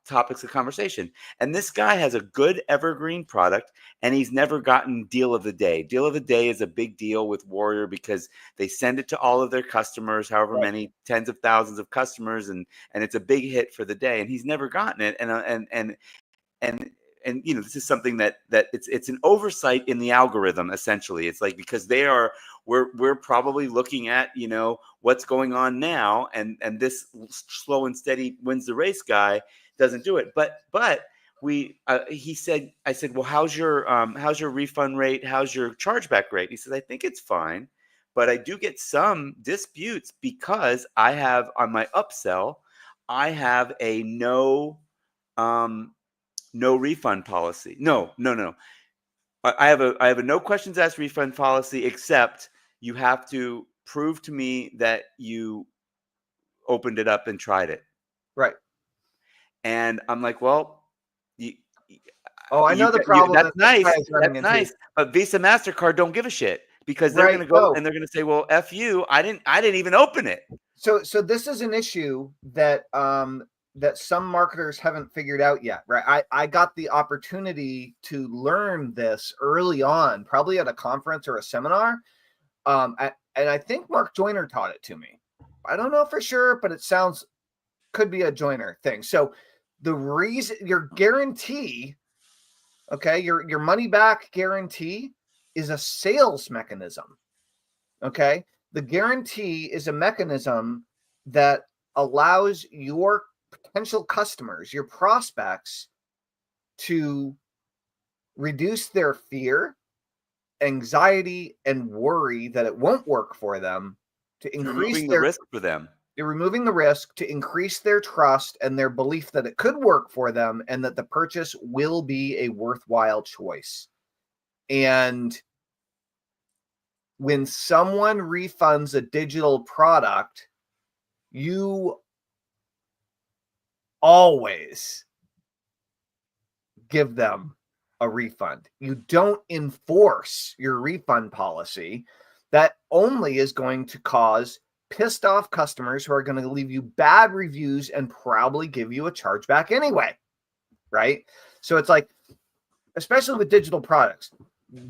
topics of conversation. And this guy has a good evergreen product, and he's never gotten deal of the day. Deal of the day is a big deal with Warrior because they send it to all of their customers, however many tens of thousands of customers, and it's a big hit for the day. And he's never gotten it. And this is something that it's an oversight in the algorithm. Essentially, it's like because we're probably looking at what's going on now, and this slow and steady wins the race guy doesn't do it. But I said, well, how's your refund rate? How's your chargeback rate? He says, I think it's fine, but I do get some disputes because I have on my upsell, I have a no refund policy. No. I have a no questions asked refund policy, except you have to prove to me that you opened it up and tried it. Right. And I'm like, well, I know the problem. That's nice. That's nice. But Visa, MasterCard don't give a shit because they're going to go and they're going to say, well, F you. I didn't even open it. So this is an issue that that some marketers haven't figured out yet, right? I got the opportunity to learn this early on, probably at a conference or a seminar. And I think Mark Joyner taught it to me. I don't know for sure, but it could be a Joyner thing. So the reason your guarantee, okay, your money back guarantee is a sales mechanism. Okay. The guarantee is a mechanism that allows your potential customers, your prospects, to reduce their fear, anxiety, and worry that it won't work for them, to increase the risk for them. You're removing the risk to increase their trust and their belief that it could work for them and that the purchase will be a worthwhile choice. And when someone refunds a digital product, you always give them a refund. You don't enforce your refund policy. That only is going to cause pissed off customers who are going to leave you bad reviews and probably give you a chargeback anyway, right? So it's like, especially with digital products,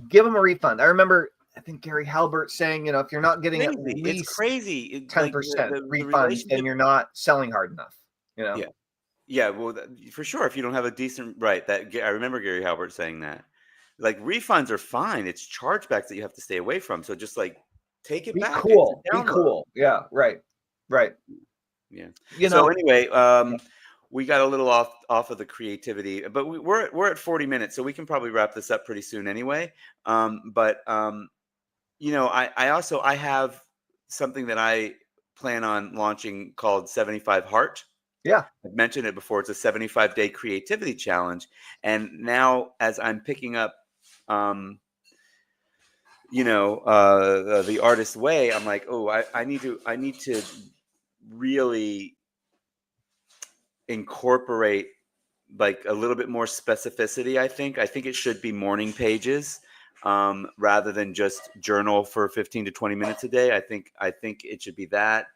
give them a refund. I remember, I think Gary Halbert saying, if you're not getting at least It's crazy. 10% refunds, then you're not selling hard enough. Yeah. Yeah, well, for sure. If you don't have a decent I remember Gary Halbert saying that. Like refunds are fine. It's chargebacks that you have to stay away from. So just like take it Be back. cool. Be cool. Yeah. Right. Yeah. So anyway, we got a little off of the creativity, but we're at 40 minutes, so we can probably wrap this up pretty soon anyway. I have something that I plan on launching called 75 Heart. Yeah. I've mentioned it before. It's a 75-day creativity challenge. And now as I'm picking up, the artist way, I'm like, oh, I need to really incorporate like a little bit more specificity. I think it should be morning pages rather than just journal for 15 to 20 minutes a day. I think it should be that.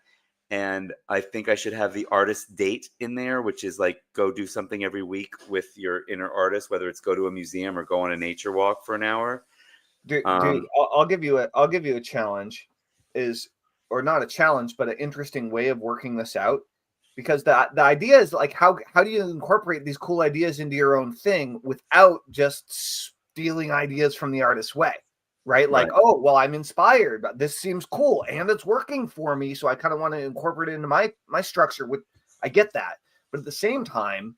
And I think I should have the artist date in there, which is like go do something every week with your inner artist, whether it's go to a museum or go on a nature walk for an hour. Dude, I'll give you a challenge, or not a challenge, but an interesting way of working this out. Because the idea is like, how do you incorporate these cool ideas into your own thing without just stealing ideas from the artist's way? Right? Like, oh, well, I'm inspired, but this seems cool and it's working for me. So I kind of want to incorporate it into my structure. I get that. But at the same time,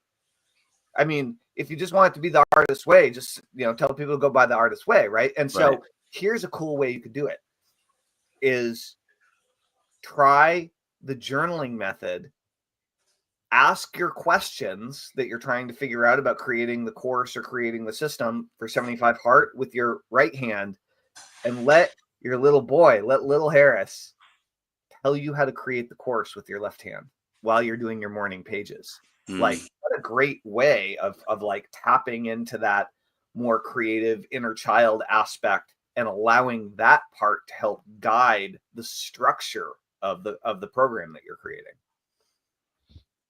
I mean, if you just want it to be the artist's way, just, tell people to go by the artist's way. Right. And so here's a cool way you could do it is try the journaling method. Ask your questions that you're trying to figure out about creating the course or creating the system for 75 Heart with your right hand. And let your little boy, let little Harris tell you how to create the course with your left hand while you're doing your morning pages. Like, what a great way of like tapping into that more creative inner child aspect and allowing that part to help guide the structure of the program that you're creating.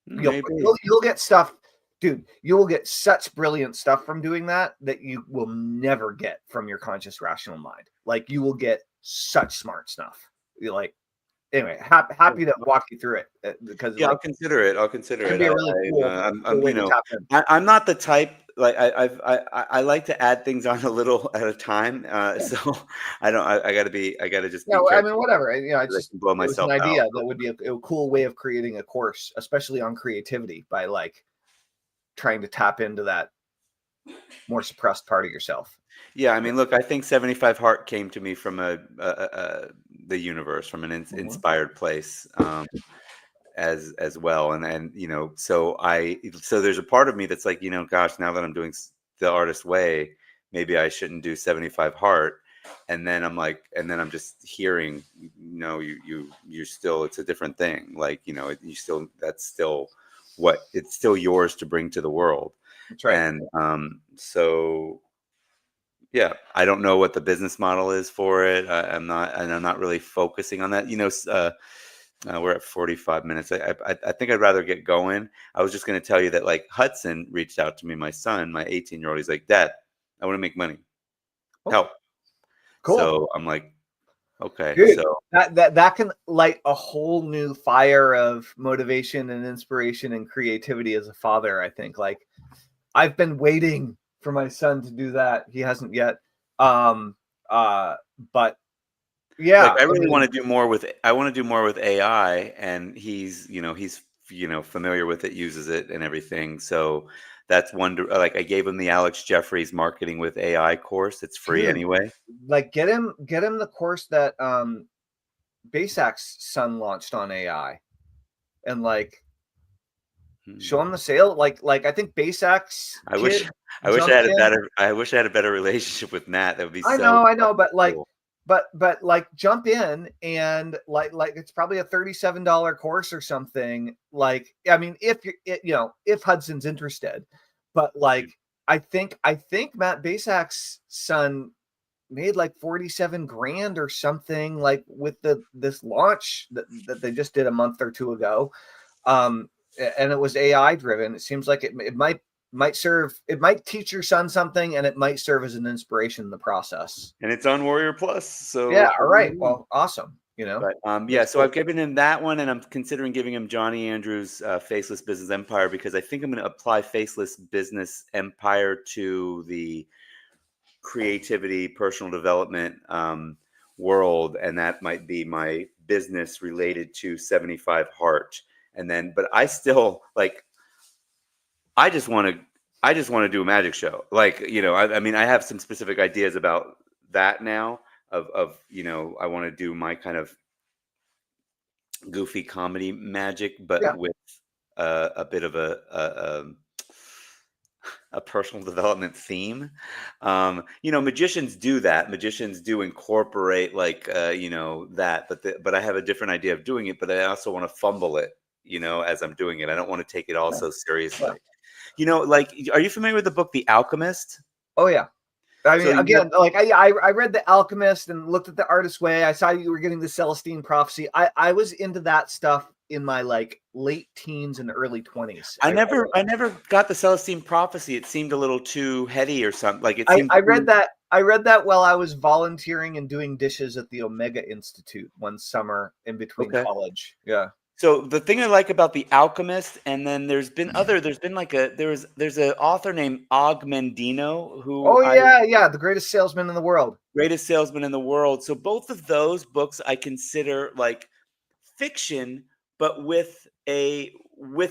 You'll get stuff. Dude, you will get such brilliant stuff from doing that you will never get from your conscious rational mind. Like, you will get such smart stuff. You're like, anyway, happy to walk you through it because I'll consider it. Be a really cool way to tap in. I'm not the type, like I like to add things on a little at a time. So I gotta just. No, I mean, whatever. I just blow myself an idea out. that would be a cool way of creating a course, especially on creativity, by like trying to tap into that more suppressed part of yourself. Yeah, I mean, look, I think 75 Heart came to me from the universe, from an inspired place, as well, and so there's a part of me that's like, gosh, now that I'm doing the artist way, maybe I shouldn't do 75 Heart, and then I'm like, I'm just hearing, you're still, it's a different thing, like, that's still it's still yours to bring to the world. That's right. And so yeah, I don't know what the business model is for it. I'm not really focusing on that. We're at 45 minutes. I think I'd rather get going. I was just going to tell you that, like, Hudson reached out to me, my son, my 18-year-old. He's like, Dad, I want to make money. Help. Cool. So I'm like, okay. Dude, so that can light a whole new fire of motivation and inspiration and creativity as a father. I think, like, I've been waiting for my son to do that. He hasn't yet. But yeah, like, I really want to do more with. I want to do more with AI, and he's familiar with it, uses it, and everything. So that's one. Like, I gave him the Alex Jeffries Marketing with AI course. It's free anyway. Like, get him the course that Basak's son launched on AI. and like show Hmm. them the sale. Like I think Basek's I wish kid I wish I jumped had a in. better I wish I had a better relationship with Matt. That would be I so know, fucking but like, cool. but like jump in and like it's probably a $37 course or something. Like, I mean, if you're, if Hudson's interested, but like, I think Matt Basek's son made like 47 grand or something like with this launch that they just did a month or two ago. um and it was AI driven. It seems like it might teach your son something, and it might serve as an inspiration in the process. And it's on Warrior Plus, so Yeah, all right, well, awesome. but yeah, That's so cool. I've given him that one, and I'm considering giving him Johnny Andrews' Faceless Business Empire, because I think I'm going to apply Faceless Business Empire to the creativity, personal development world, and that might be my business related to 75 Heart. And then, but I still like. I just want to. I just want to do a magic show. Like, I mean, I have some specific ideas about that now. Of I want to do my kind of goofy comedy magic, but Yeah. with a bit of a personal development theme. Magicians do that. Magicians do incorporate like that, but I have a different idea of doing it. But I also want to fumble it, as I'm doing it. I don't want to take it all Yeah. so Yeah. seriously. Like, are you familiar with the book The Alchemist? Oh yeah. I So mean, you have again, like I read The Alchemist and looked at The Artist's Way. I saw you were getting the Celestine Prophecy. I was into that stuff in my like late teens and early 20s. I never got the Celestine Prophecy. It seemed a little too heady or something. Like it I, seemed I read too that I read that while I was volunteering and doing dishes at the Omega Institute one summer in between okay. college. Yeah. So the thing I like about The Alchemist, and then there's been like there's an author named Og Mandino who Oh I yeah, yeah, the greatest salesman in the world. greatest salesman in the world. So both of those books I consider like fiction, but with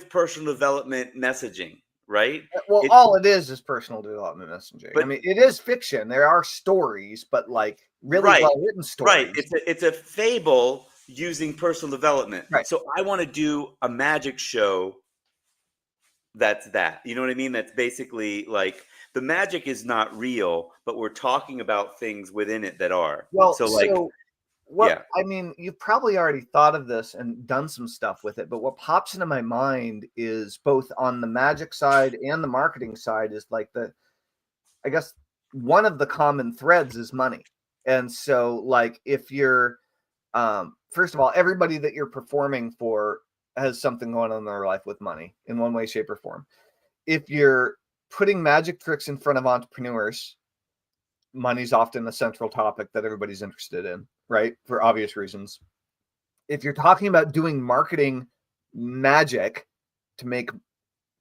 personal development messaging, right? Well, It all it is personal development messaging. I but mean, it is fiction. There are stories, but like really right, well written right. stories. It's a fable using personal development. Right. So I want to do a magic show that's that. You know what I mean? That's basically like the magic is not real, but we're talking about things within it that are. Well, So like, so what yeah, I mean, you've probably already thought of this and done some stuff with it, but what pops into my mind is both on the magic side and the marketing side is like I guess one of the common threads is money. And so like if you're first of all, everybody that you're performing for has something going on in their life with money in one way, shape, or form. If you're putting magic tricks in front of entrepreneurs, money's often a central topic that everybody's interested in, right? For obvious reasons. If you're talking about doing marketing magic to make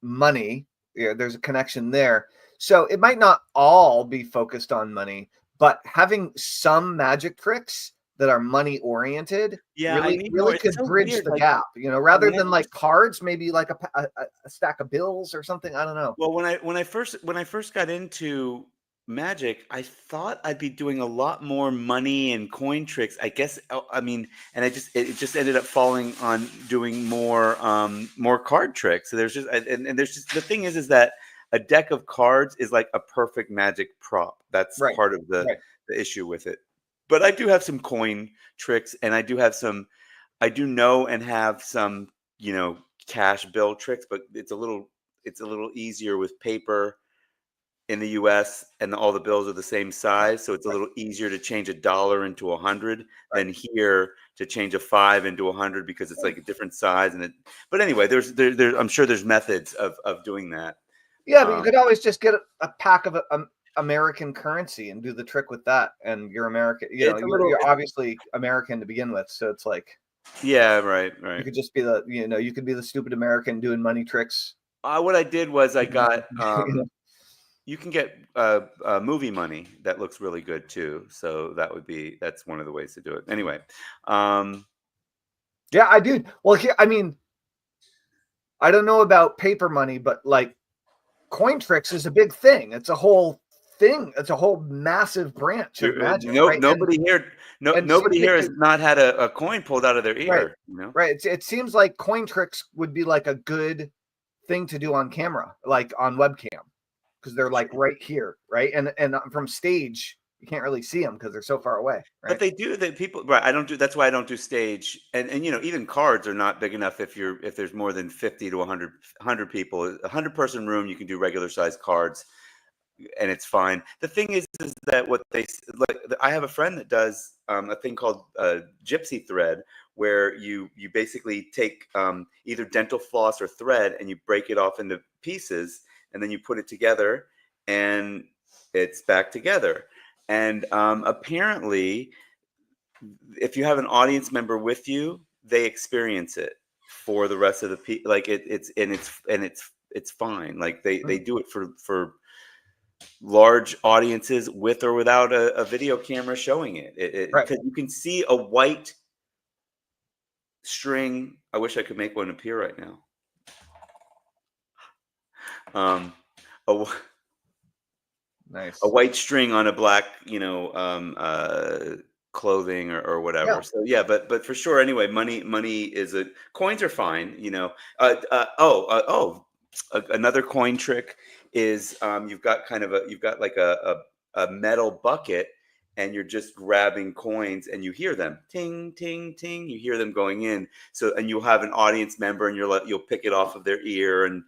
money, there's a connection there. So it might not all be focused on money, but having some magic tricks that are money oriented yeah, I really need more. really It's could so bridge weird. the Like gap, rather when I than like first cards, maybe like a stack of bills or something. I don't know. Well, when I first got into magic, I thought I'd be doing a lot more money and coin tricks. I guess I mean, and it just ended up falling on doing more card tricks. So there's just and there's just the thing is that a deck of cards is like a perfect magic prop. That's Right. part of the Right. the issue with it. But I do have some coin tricks, and I do know and have some, cash bill tricks, but it's a little easier with paper in the US, and all the bills are the same size, so it's a Right. little easier to change a dollar into 100 Right. than here to change a 5 into 100 because it's Yeah. like a different size. But anyway, I'm sure there's methods of doing that. Yeah, but you Um, could always just get a pack of American currency and do the trick with that. And you're American, it's a little you're obviously American to begin with. So it's like yeah, right, you right. could just be you could be the stupid American doing money tricks. What I did was I got You know? you can get movie money that looks really good too. So that's one of the ways to do it. Anyway, um, Yeah, I do. Well, here, I mean, I don't know about paper money, but like coin tricks is a big thing. It's a whole thing. It's a whole massive branch of magic, right? Nobody here, And it nobody seems like here has not had a coin pulled out of their right, ear. You know, right. It seems like coin tricks would be like a good thing to do on camera, like on webcam, because they're like right here, right? And from stage, you can't really see them because they're so far away, but right? they do. That people, right? I don't do. That's why I don't do stage. And you know, even cards are not big enough if there's more than 50 to 100 people. A 100-person room, you can do regular sized cards, and it's fine. The thing is that what they like. I have a friend that does a thing called gypsy thread, where you basically take either dental floss or thread, and you break it off into pieces, and then you put it together, and it's back together. And apparently, if you have an audience member with you, they experience it for the rest of the people. Like it's fine. Like they do it for large audiences with or without a video camera showing it. Right. Because you can see a white string. I wish I could make one appear right now. Um, a, Nice. a white string on a black, clothing or whatever. Yeah. So yeah, but for sure. Anyway, money is a coins are fine. Another coin trick is you've got like a metal bucket, and you're just grabbing coins, and you hear them ting ting ting. You hear them going in. So and you'll have an audience member, and you'll pick it off of their ear and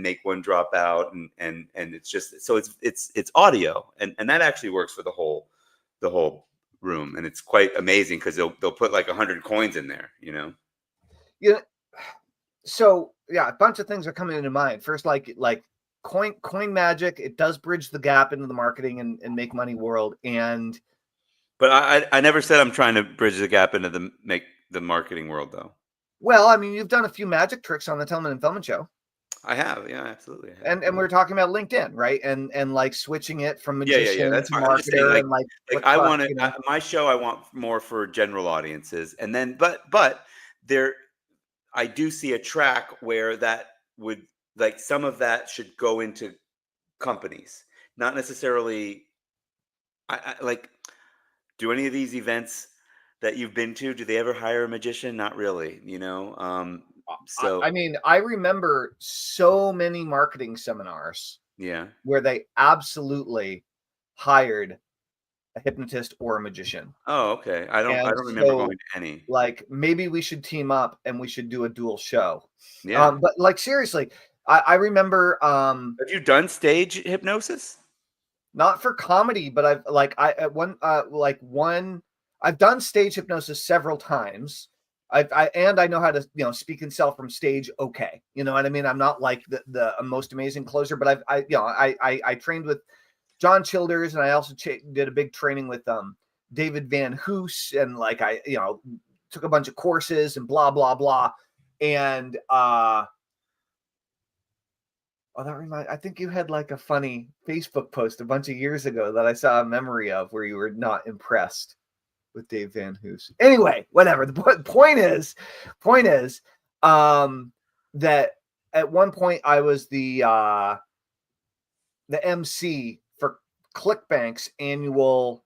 make one drop out, and it's just so it's audio, and that actually works for the whole room, and it's quite amazing because they'll put like 100 coins in there. Yeah. So yeah, a bunch of things are coming into mind. First, like coin magic, it does bridge the gap into the marketing and make money world. And But I never said I'm trying to bridge the gap into the marketing world, though. well, I mean, you've done a few magic tricks on the Tellman and Fellman show. I have, yeah, absolutely. I have. And we were talking about LinkedIn, right? And like switching it from Yeah. magician That's to fine. I'm just saying, marketer and like I want to my show. I want more for general audiences, and then but there, I do see a track where that would like some of that should go into companies, not necessarily. I like. Do any of these events that you've been to? Do they ever hire a magician? Not really. So I mean, I remember so many marketing seminars yeah. where they absolutely hired a hypnotist or a magician. Oh, okay. I And don't remember so going to any. like maybe we should team up and we should do a dual show. Yeah. But like seriously, I remember Have you done stage hypnosis? not for comedy, but I've like I at one like one I've done stage hypnosis several times. I know how to speak and sell from stage. Okay, you know what I mean. I'm not like the most amazing closer, but I trained with John Childers, and I also did a big training with David Van Hoos, and like I took a bunch of courses and blah blah blah, and oh, that reminds. I think you had like a funny Facebook post a bunch of years ago that I saw a memory of where you were not impressed with Dave Van Hoos. Anyway, whatever. The point is, that at one point I was the MC for ClickBank's annual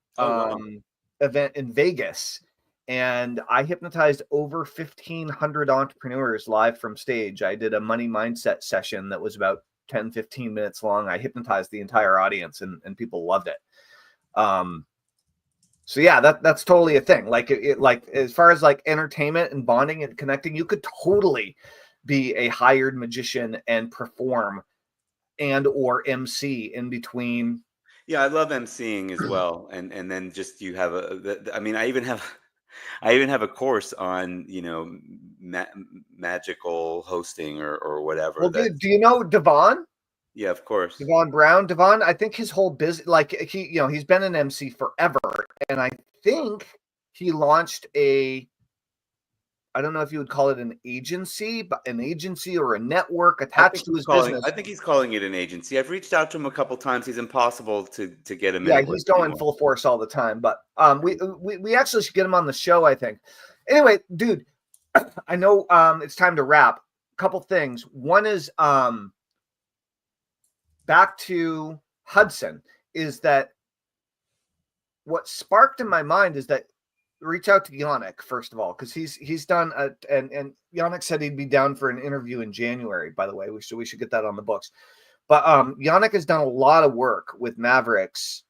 event in Vegas. And I hypnotized over 1,500 entrepreneurs live from stage. I did a money mindset session that was about 10, 15 minutes long. I hypnotized the entire audience and people loved it. So yeah, that's totally a thing. Like like as far as like entertainment and bonding and connecting, you could totally be a hired magician and perform and or MC in between. Yeah, I love emceeing as well, and then just you have I mean, I even have a course on magical hosting or whatever. Well, dude, do you know Devon? Yeah, of course. Devon Brown. Devon, I think his whole business, like he's been an MC forever, and I think he launched I don't know if you would call it an agency, but an agency or a network attached to his business. I think he's calling it an agency. I've reached out to him a couple times. He's impossible to get him. Yeah, he's going full force all the time. But we actually should get him on the show, I think. Anyway, dude, I know it's time to wrap. A couple things. One is back to Hudson. is that what sparked in my mind is that reach out to Yannick first of all, because he's done and Yannick said he'd be down for an interview in January. By the way, we should get that on the books. But Yannick has done a lot of work with Mavericks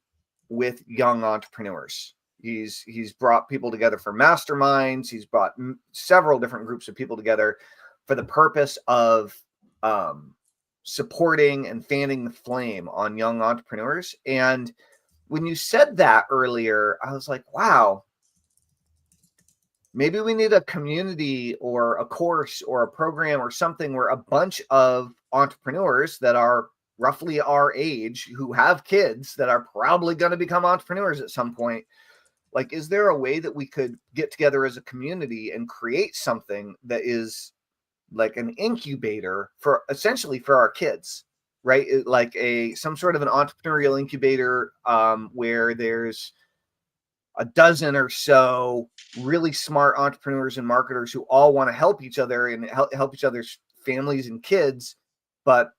with young entrepreneurs. He's brought people together for masterminds. He's brought several different groups of people together for the purpose of supporting and fanning the flame on young entrepreneurs. And when you said that earlier, I was like, wow, maybe we need a community or a course or a program or something where a bunch of entrepreneurs that are roughly our age who have kids that are probably going to become entrepreneurs at some point. Like, is there a way that we could get together as a community and create something that is like an incubator for essentially for our kids, right? Like some sort of an entrepreneurial incubator where there's a dozen or so really smart entrepreneurs and marketers who all want to help each other and help each other's families and kids, but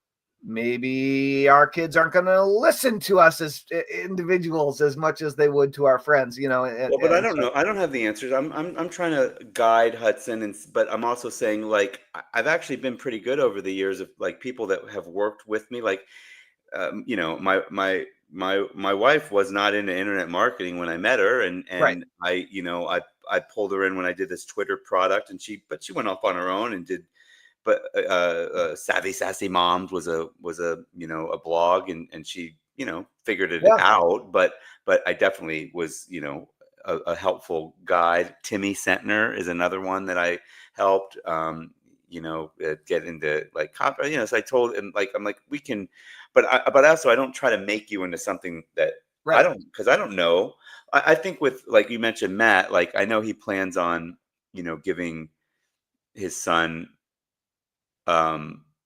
maybe our kids aren't going to listen to us as individuals as much as they would to our friends, you know. Well, but I don't know. I don't have the answers. I'm trying to guide Hudson, but I'm also saying, like, I've actually been pretty good over the years of like people that have worked with me. Like, you know, my wife was not into internet marketing when I met her, and Right. I pulled her in when I did this Twitter product, and she went off on her own and did. But Savvy Sassy Moms was a a blog, and she figured it out. But I definitely was a helpful guide. Timmy Sentner is another one that I helped get into like so I told him, like, I'm like, we can, but also I don't try to make you into something that I don't, because I don't know. I think with, like you mentioned, Matt, like I know he plans on giving his son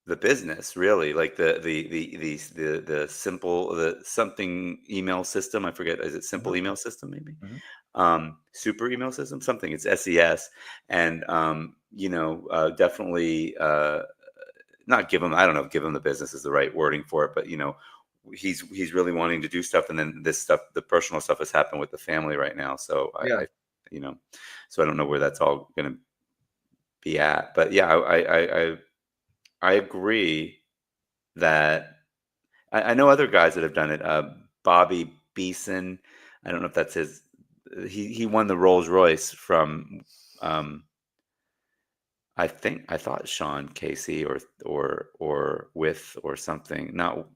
the business, really, like the simple, the something email system. I forget, is it simple email system maybe? Super email system, something, it's SES. And definitely not give him, I don't know if give him the business is the right wording for it, but he's really wanting to do stuff. And then this stuff, the personal stuff, has happened with the family right now. So I so I don't know where that's all going to be at. But yeah, I agree that I know other guys that have done it. Bobby Beeson, I don't know if that's his. He won the Rolls Royce from, I thought Sean Casey or with or something. Not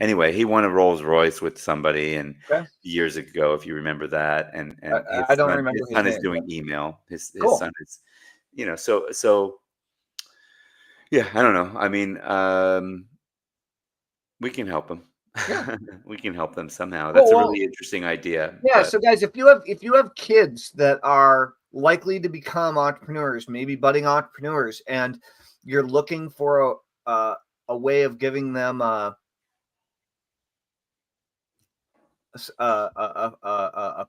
anyway. He won a Rolls Royce with somebody and years ago, if you remember that. And I don't remember his son name, is doing email. His cool. son is, so. Yeah, I don't know. I mean, we can help them. Yeah. We can help them somehow. That's a really interesting idea. Yeah. So guys, if you have kids that are likely to become entrepreneurs, maybe budding entrepreneurs, and you're looking for a way of giving them a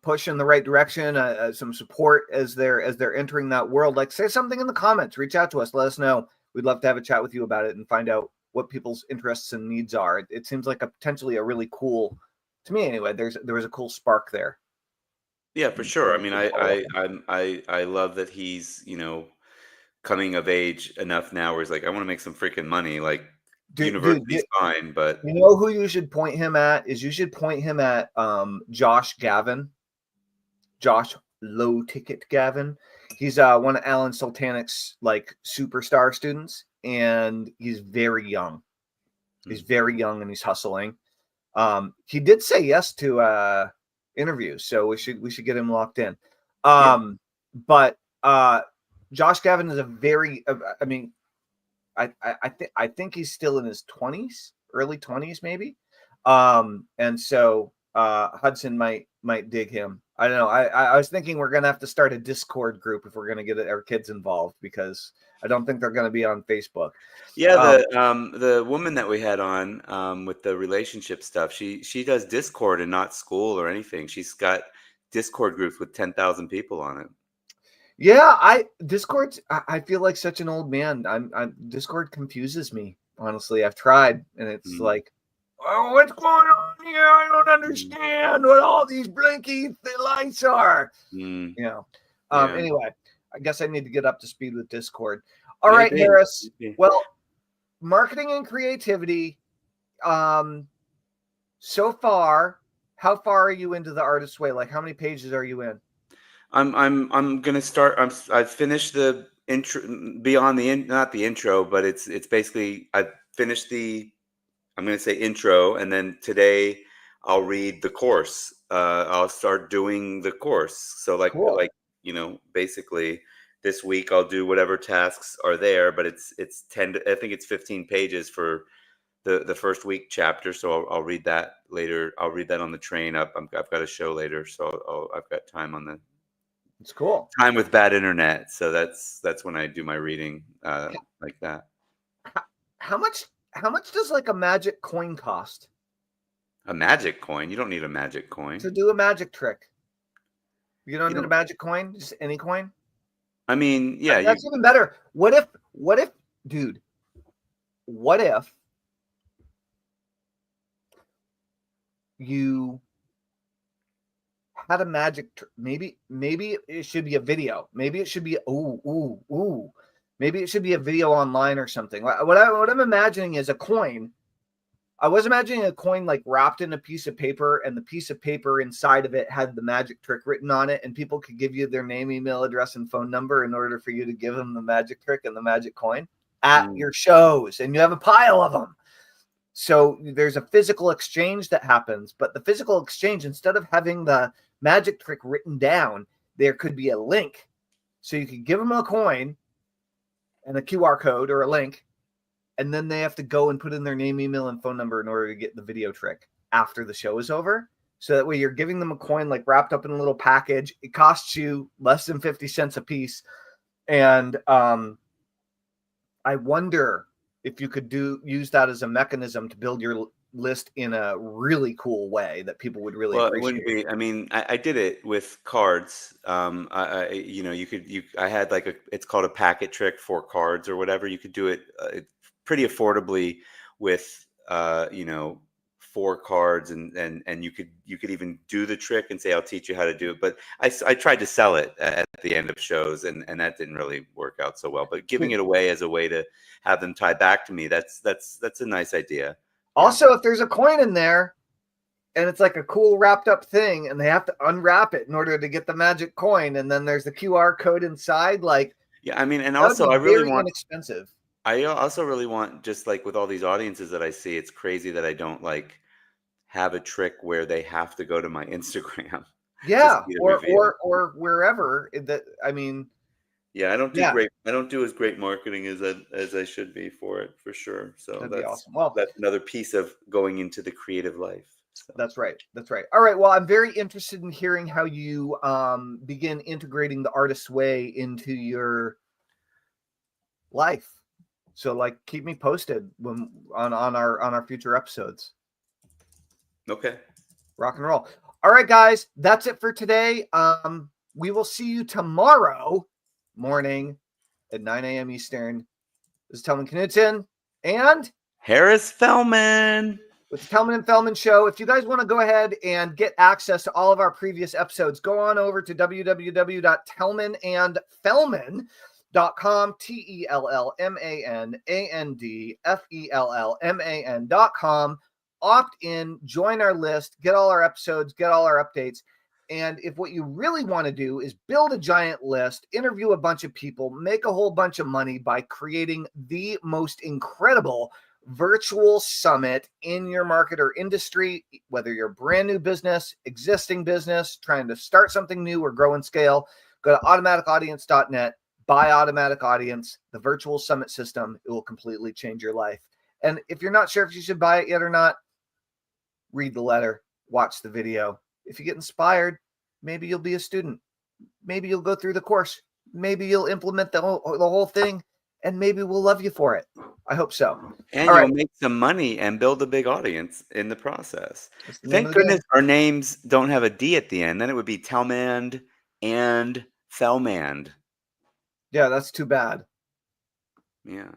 push in the right direction, some support as they're entering that world, like, say something in the comments, reach out to us, let us know. We'd love to have a chat with you about it and find out what people's interests and needs are. It seems like potentially a really cool, to me anyway, there was a cool spark there. Yeah, for sure. I mean, I love that he's coming of age enough now where he's like, I want to make some freaking money. Like, university's fine, but you know who you should point him at is Josh Gavin. Josh Low Ticket Gavin. He's one of Alan Sultanic's like superstar students, and he's very young. He's very young and he's hustling. He did say yes to interviews, so we should get him locked in. But Josh Gavin is a very, I mean, I think he's still in his 20s, early 20s maybe. And so Hudson might dig him. I don't know. I was thinking we're gonna have to start a Discord group if we're gonna get our kids involved, because I don't think they're gonna be on Facebook. Yeah, the woman that we had on with the relationship stuff, she does Discord and not school or anything. She's got Discord groups with 10,000 people on it. Yeah, Discord. I feel like such an old man. Discord confuses me, honestly. I've tried, and it's like, Oh, what's going on here? I don't understand what all these blinky lights are. Mm, You know. yeah. Anyway, I guess I need to get up to speed with Discord. All right, Maybe. Harris. Maybe. Well, marketing and creativity. So far, how far are you into the Artist's Way? Like, how many pages are you in? I'm gonna start. I've finished the intro, beyond the not the intro, but it's basically I've finished the, I'm gonna say intro, and then today I'll read the course. I'll start doing the course. So Cool. basically this week I'll do whatever tasks are there, but it's 10. I think it's 15 pages for the first week chapter. So I'll read that later. I'll read that on the train up. I've got a show later, so I've got time on the It's cool. time with bad internet. So that's when I do my reading like that. How much does like a magic coin cost A magic coin? You don't need a magic coin. to do a magic trick? You don't You need a don't, magic coin, just any coin. I mean, yeah, That's even better. What if, dude? What if you had a magic maybe it should be a video. Maybe it should be ooh. Maybe it should be a video online or something. What I'm imagining is a coin. I was imagining a coin like wrapped in a piece of paper, and the piece of paper inside of it had the magic trick written on it, and people could give you their name, email address, and phone number in order for you to give them the magic trick and the magic coin at your shows, and you have a pile of them. So there's a physical exchange that happens, but the physical exchange, instead of having the magic trick written down, there could be a link. So you could give them a coin and a QR code or a link, and then they have to go and put in their name, email, and phone number in order to get the video trick after the show is over. So that way you're giving them a coin like wrapped up in a little package. It costs you less than 50 cents a piece. And I wonder if you could use that as a mechanism to build your list in a really cool way that people would really appreciate. It wouldn't be. I mean, I did it with cards. I had like it's called a packet trick for cards or whatever. You could do it pretty affordably with 4 cards, and you could even do the trick and say, I'll teach you how to do it. But I tried to sell it at the end of shows, and that didn't really work out so well. But giving it away as a way to have them tie back to me, that's a nice idea. Also, if there's a coin in there and it's like a cool wrapped up thing and they have to unwrap it in order to get the magic coin, and then there's the QR code inside, like, yeah, I mean, and also I really want inexpensive. I also really want, just like with all these audiences that I see, it's crazy that I don't like have a trick where they have to go to my Instagram. Yeah, or wherever that, I mean, yeah, I don't do great. I don't do as great marketing as I should be for it, for sure. So that'd be awesome. Well, that's another piece of going into the creative life. So. That's right. All right. Well, I'm very interested in hearing how you begin integrating the Artist's Way into your life. So, like, keep me posted when on our future episodes. Okay. Rock and roll. All right, guys. That's it for today. We will see you tomorrow morning at 9 a.m. Eastern. This is Tellman Knudsen and Harris Fellman with the Tellman Fellman Show. If you guys want to go ahead and get access to all of our previous episodes, go on over to www.tellmanandfellman.com, TELLMANANDFELLMAN.com. Opt in, join our list, get all our episodes, get all our updates. And if what you really want to do is build a giant list, interview a bunch of people, make a whole bunch of money by creating the most incredible virtual summit in your market or industry, whether you're a brand new business, existing business, trying to start something new or grow and scale, go to automaticaudience.net, buy Automatic Audience, the virtual summit system. It will completely change your life. And if you're not sure if you should buy it yet or not, read the letter, watch the video. If you get inspired, maybe you'll be a student. Maybe you'll go through the course. Maybe you'll implement the whole thing, and maybe we'll love you for it. I hope so. And you'll make some money and build a big audience in the process. Thank goodness our names don't have a D at the end. Then it would be Tellman and Fellman. Yeah, that's too bad. Yeah.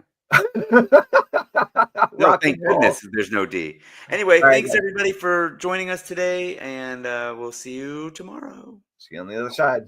No, Rock and thank roll. goodness there's no D. Anyway, All right, thanks guys. everybody for joining us today, and we'll see you tomorrow. See you on the other side.